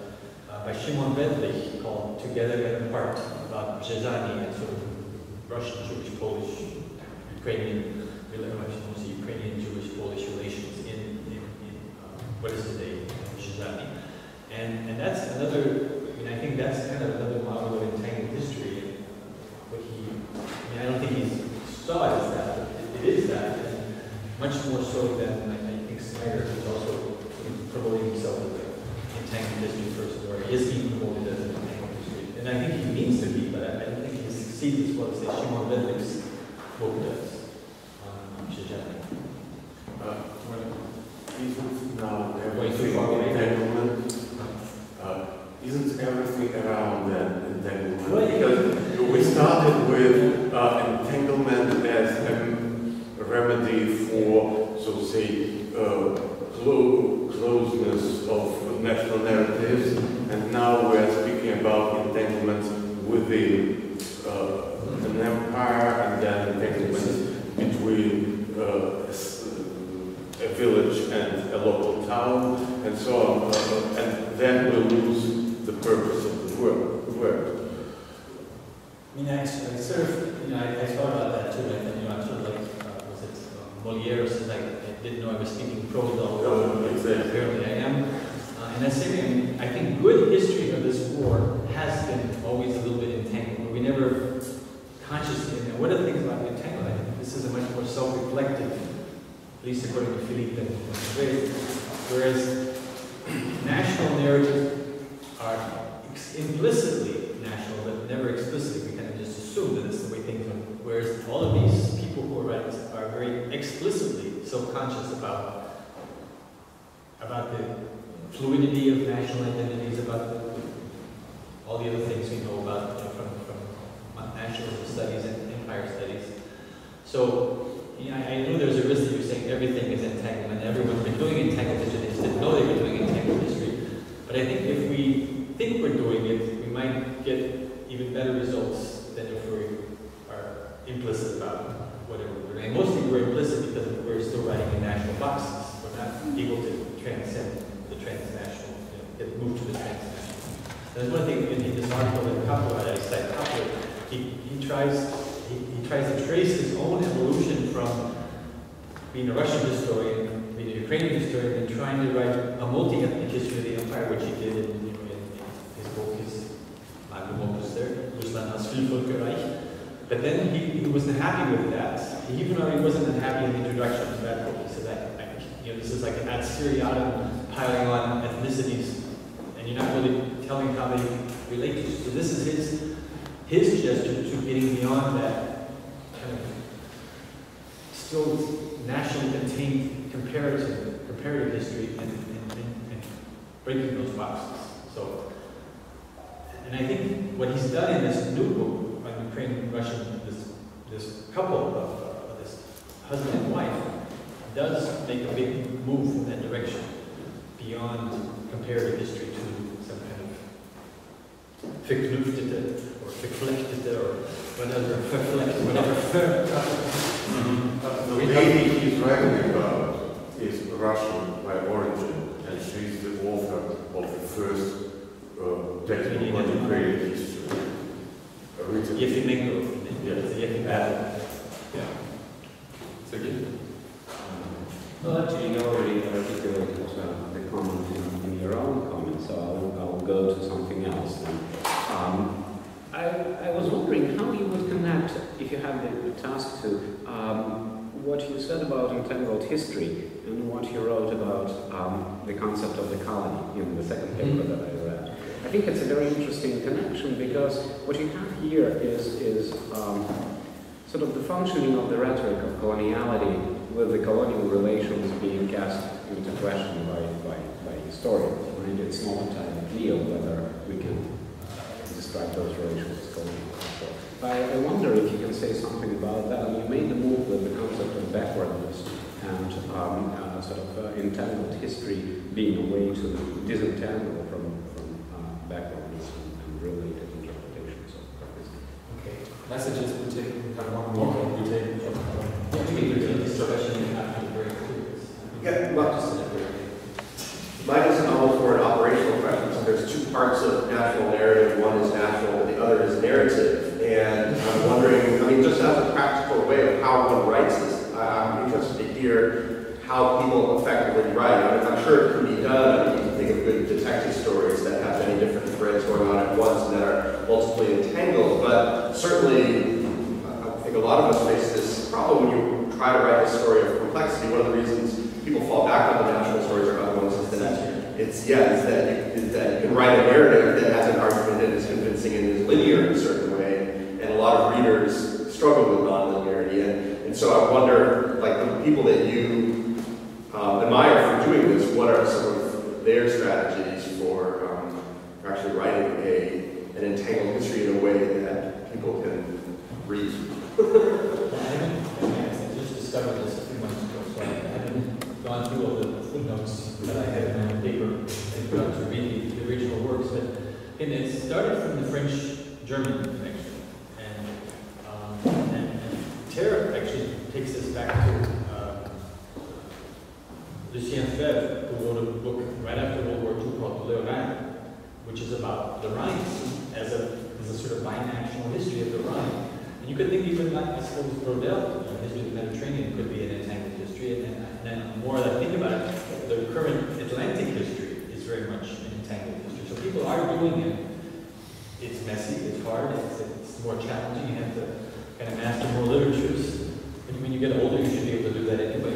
S5: by Shimon Bedlich, called Together and Apart, about Brzezani and sort of Russian, Jewish, Polish, Ukrainian, mostly Ukrainian-Jewish-Polish relations in what is today Zhezhny. And that's another, I think that's kind of another model of entangled history. And what I don't think he saw it as that, but it is that, and much more so than I think Snyder, who's also promoting himself as an entangled history person, or is being promoted as an entangled history. And I think he means to be, but I don't think he succeeds as well as, say, Shimon Vedlik's book does on Zhezhny.
S4: Isn't now everything entanglement? Isn't everything around that entanglement? Because we started with entanglement as a remedy for, so to say, closeness of national narratives, and now we are speaking about entanglement within an empire, and then entanglement between a village and a local town, and so on, and then we lose the purpose of the word.
S5: I sort of, I thought about that too. I'm sort of like, was it Molière says I didn't know I was speaking prose all the time.
S4: Exactly.
S5: Apparently I am. And that's something, I think good history of this war has been always a little bit entangled, but we never consciously, what are the things about the entanglement? I think this is a much more self-reflective, at least according to Philippe and André, whereas national narratives are implicitly national, but never explicitly. We kind of just assume that it's the way things are. Whereas all of these people who are writing are very explicitly self-conscious about the fluidity of national identities, about all the other things we know about from nationalism studies and empire studies. So I know there's a risk that you're saying everything is entanglement. Everyone's been doing entangled history. They just didn't know they were doing entangled history. But I think if we think we're doing it, we might get even better results than if we are implicit about whatever we're doing. And mostly we're implicit because we're still writing in national boxes. We're not able to transcend the transnational, get moved to the transnational. There's one thing in this article that Kaplan, I cite Kaplan, he tries to trace his own evolution from being a Russian historian, being a Ukrainian historian, and trying to write a multi-ethnic history of the empire, which he did in his book, his magnum opus there, Russland als Vielvölkerreich. But then he wasn't happy with that. Even though he wasn't happy in the introduction to that book, he said that this is like an ad seriatim piling on ethnicities, and you're not really telling how they relate to you. So this is his gesture to getting beyond that kind of still nationally contained comparative history and breaking those boxes. So, and I think what he's done in this new book on Ukrainian-Russian, this couple of this husband and wife, does make a big move in that direction beyond comparative history to some kind of verknüpftete or verflechtete or whatever,
S4: The lady he's writing about is Russian by origin, and she's the author of the first textbook on Ukrainian history.
S5: Yefimenko.
S4: Yes.
S5: Yefimenko.
S1: Yeah. Sergey?
S7: Well, actually, you already articulated the comment in your own comment, so I'll go to something else then. I was wondering how you would connect, if you had the task to, what you said about entangled history and what you wrote about the concept of the colony in the second paper that I read. I think it's a very interesting connection because what you have here is sort of the functioning of the rhetoric of coloniality with the colonial relations being cast into question by historians. Right? It's not entirely clear whether we can describe those relations as colonial. I wonder if you can say something about that. You made the move with the concept of backwardness and sort of entangled history being a way to disentangle from backwardness and related interpretations of history.
S5: Okay.
S1: Messages we take kind of one more, we take
S5: this discussion after the break, please.
S6: Yeah, well, mine is almost more an operational question. So there's two parts of national narrative. One is national, and the other is narrative. And I'm wondering, just as a practical way of how one writes this, I'm interested in hear how people effectively write. I mean, I'm sure it can be done. I mean, you can think of good detective stories that have many different threads going on at once and that are multiply entangled, but certainly I think a lot of us face this problem when you try to write a story of complexity. One of the reasons people fall back on the national stories or other ones is that it's that you can write a narrative that has an argument that is convincing and is linear in a certain way, and a lot of readers struggle with nonlinearity. And so I wonder, like the people that you admire for doing this, what are some of their strategies for actually writing an entangled history in a way that people can read?
S5: I just discovered this a few months ago, so I haven't gone through all the footnotes that I had in my paper and gone to read the original works, but it started from the French-German connection. And Terra actually takes this back to Lucien Febvre, who wrote a book right after World War II called Le Rhin, which is about the Rhine as a sort of binational history of the Rhine. And you could think even, I suppose, Brodel, history of the Mediterranean could be an entangled history. And then the more I think about it, the current Atlantic history is very much an entangled history. So people are doing it. It's messy, it's hard, it's more challenging. You have to kind of master more literatures. But when you get older, you should be able to do that anyway.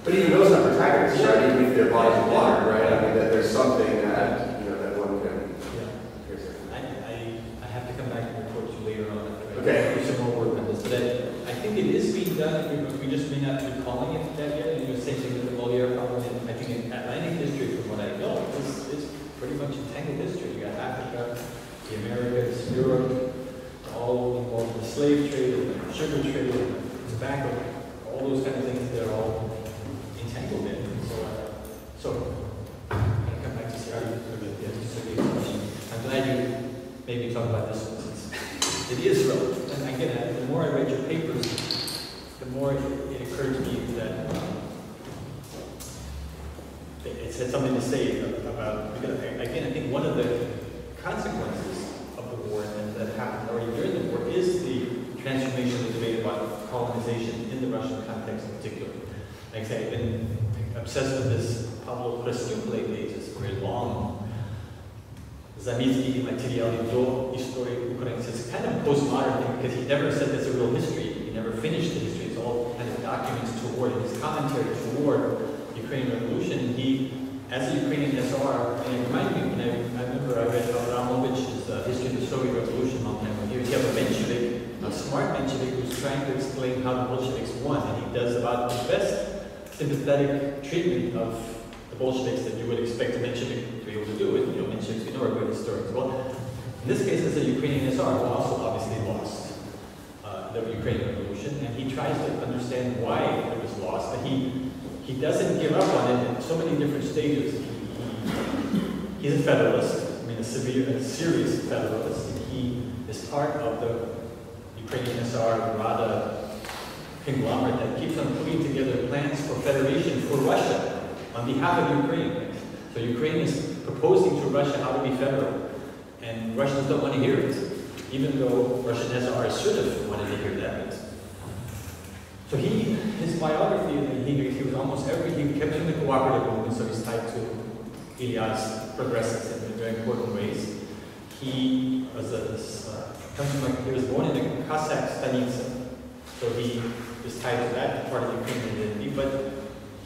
S6: But even those are protagonists, right? Even if they're bodies of water, right? I mean, that there's something that, that one can...
S5: Yeah. I have to come back and report to you later on.
S6: Okay.
S5: Do some more work on this. But I think it is being done. We just may not be calling it that yet. And the same thing with the Molière problem. I think in Atlantic history, from what I know, is pretty much entangled history. You got Africa, the Americas, Europe, all involved in the slave trade, and the sugar trade, and the tobacco, all those kind of things. They're all entangled in. So I come back to see how you I'm glad you made me talk about this one since it is relevant. And again, the more I read your papers, the more it occurred to me that it had something to say about, because again, I think one of the consequences of the war and that happened already during the war is the transformation of the debate about colonization in the Russian context in particular. Like I say, I've been obsessed with this Pavlo Hristov lately. It's a very long Zamitsky material do истории Ukraine. It's kind of a postmodern thing because he never said there's a real history. He never finished the history. It's all kind of documents toward his commentary toward the Ukrainian Revolution. He, as a Ukrainian SR, and it reminded me when I remember I read Abramovich's History of the Soviet Revolution a long time ago. Here you have a Menshevik, a smart Menshevik who's trying to explain how the Bolsheviks won, and he does about the best sympathetic treatment of the Bolsheviks that you would expect a Menshevik to be able to do. And Mensheviks, we know, are good historians. Well, in this case, it's a Ukrainian SR who also obviously lost the Ukrainian Revolution, and he tries to understand why it was lost, but he doesn't give up on it in so many different stages. He's a federalist, I mean a serious federalist. He is part of the Ukrainian SR Rada conglomerate that keeps on putting together plans for federation for Russia on behalf of Ukraine. So Ukraine is proposing to Russia how to be federal, and Russians don't want to hear it, even though Russian SRs should have wanted to hear that. So his biography, he was almost he kept in the cooperative movement, so he's tied to Ilyas progressives in very important ways. He was he was born in the Cossack Stanitsa, so he is tied to that part of the Ukrainian identity, but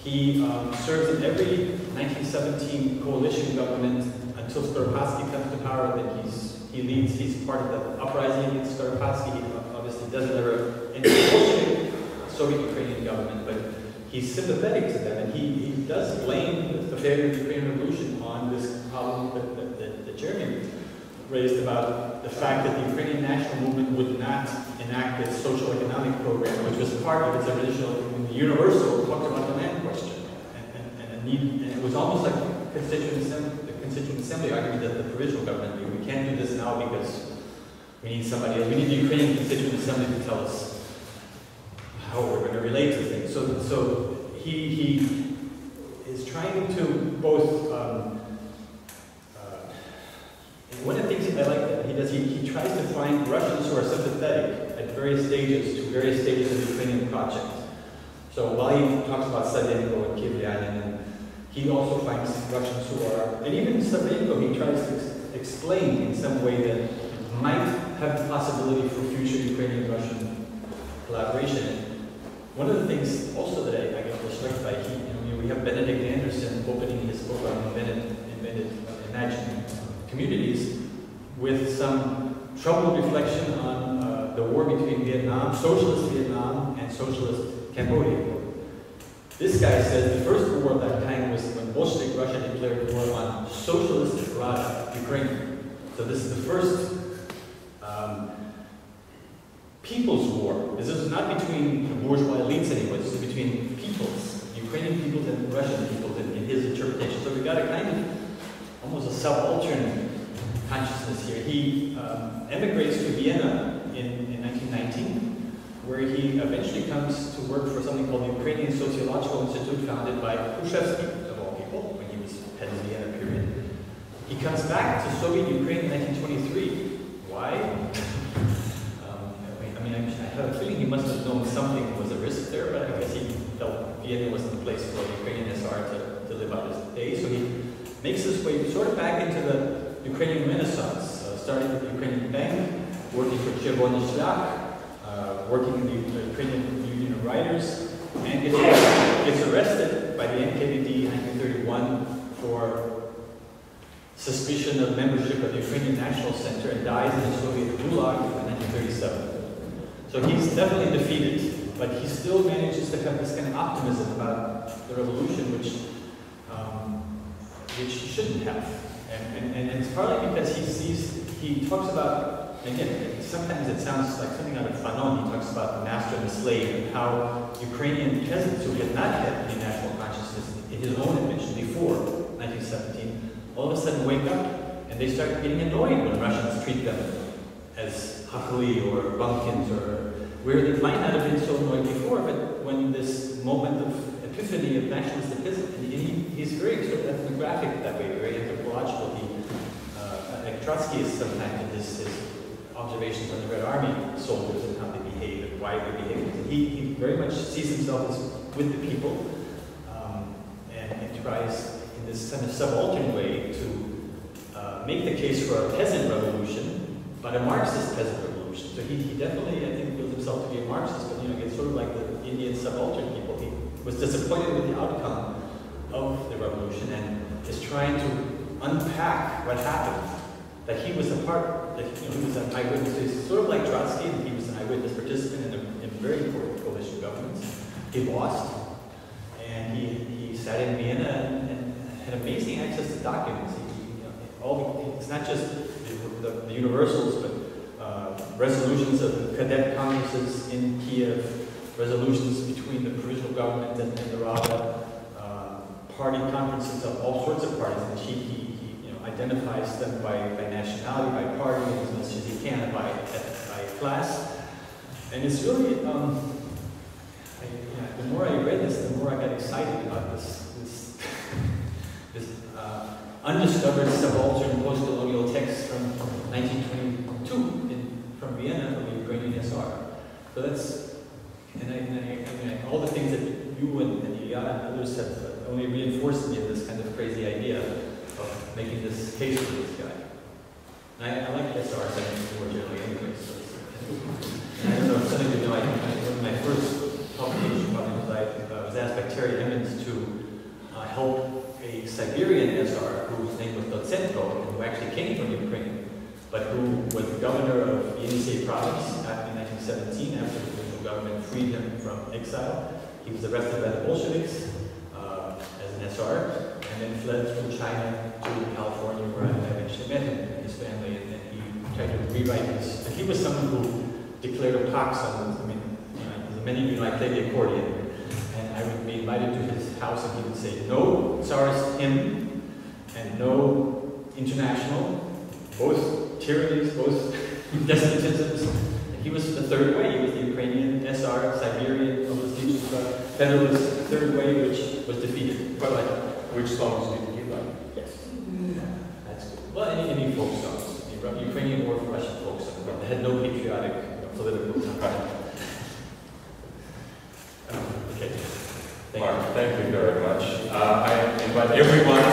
S5: he serves in every 1917 coalition government until Skoropadsky comes to power. Then he's part of the uprising against Skoropadsky. He obviously doesn't ever enter the Bolshevik Soviet Ukrainian government, but he's sympathetic to them, and he does blame the failure of the Ukrainian Revolution on this problem that Jeremy raised about the fact that the Ukrainian national movement would not enact its social economic program, which was part of its original universal talked about the land question, and it was almost like the Constituent Assembly argument that the provisional government, we can't do this now because we need somebody else. We need the Ukrainian Constituent Assembly to tell us how we're going to relate to things. So he is trying to both. One of the things I like that he does, he tries to find Russians who are sympathetic at various stages of the Ukrainian project. So while he talks about Savenko and Kivlyanin, he also finds Russians who are, and even Savenko, he tries to explain in some way that might have the possibility for future Ukrainian-Russian collaboration. One of the things also that I get struck by, we have Benedict Anderson opening his book on Imagined Communities with some troubled reflection on the war between Vietnam, socialist Vietnam, and socialist Cambodia. This guy says the first war of that kind was when Bolshevik Russia declared war on socialist Russia, Ukraine. So this is the first people's war. This is not between the bourgeois elites anymore, this is between peoples, Ukrainian peoples and Russian peoples in his interpretation. So we got a kind of almost a subaltern consciousness here. He emigrates to Vienna in 1919, where he eventually comes to work for something called the Ukrainian Sociological Institute, founded by Khrushchevsky, of all people, when he was head of the Vienna period. He comes back to Soviet Ukraine in 1923. Why? I have a feeling he must have known something was a risk there, but I guess he felt Vienna was the place for the Ukrainian SR to live out his days. So he makes his way sort of back into the Ukrainian Renaissance, starting with the Ukrainian Bank, working for Chervony Shlyak, working in the Ukrainian Union of Writers, and gets arrested by the NKVD in 1931 for suspicion of membership of the Ukrainian National Center and dies in the Soviet Gulag in 1937. So he's definitely defeated, but he still manages to have this kind of optimism about the revolution, which he shouldn't have. And it's partly because he talks about, again, sometimes it sounds like something out of Fanon. He talks about the master and the slave, and how Ukrainian peasants who had not had any national consciousness in his own admission before 1917, all of a sudden wake up and they start getting annoyed when Russians treat them as Hakhli or bumpkins, or where they might not have been so annoyed before, but when this moment of epiphany of nationalism, and he's very sort of ethnographic that way, very anthropological. Like Trotsky is sometimes in his observations on the Red Army soldiers and how they behave and why they behave. He very much sees himself as with the people, and tries in this kind of subaltern way to make the case for a peasant revolution, but a Marxist peasant revolution. So he definitely, I think, feels himself to be a Marxist, but it's sort of like the Indian subaltern people. He was disappointed with the outcome of the revolution and is trying to unpack what happened. That he was a part, that he was an eyewitness. He's sort of like Trotsky, and he was an eyewitness participant in very important coalition governments. He lost, and he sat in Vienna and had amazing access to documents. It's not just the universals, but resolutions of the cadet congresses in Kiev, resolutions between the provisional government and the Rada, party conferences of all sorts of parties, and he identifies them by nationality, by party, as much as he can, by class. And it's really, the more I read this, the more I got excited about this undiscovered subaltern post-colonial text from 1922 from Vienna, from the Ukrainian SR. So that's, all the things that you and Ilya and others have only reinforced me in this kind of crazy idea of making this case for this guy. And I like SR more generally anyway, so I don't know if some of you know, one of my first publication projects I was asked by Terry Emmons to help a Siberian SR whose name was Dotsenko, and who actually came from Ukraine, but who was the governor of Yenisei province in 1917 after the provisional government freed him from exile. He was arrested by the Bolsheviks as an SR, and then fled from China to California, where I eventually met him and his family, and then he tried to rewrite his. And he was someone who declared a pax on, many of you know I play the accordion, and I would be invited to his house, and he would say, no Tsarist hymn, and no international, both tyrannies, both despotisms. And he was the third way. He was the Ukrainian SR, Siberian, Federalist third way, which was defeated.
S4: But which songs did he like?
S5: Yes. That's good. Well, any folk songs. Ukrainian or Russian folk songs. They had no patriotic political content. Okay.
S1: thank you very much. I invite everyone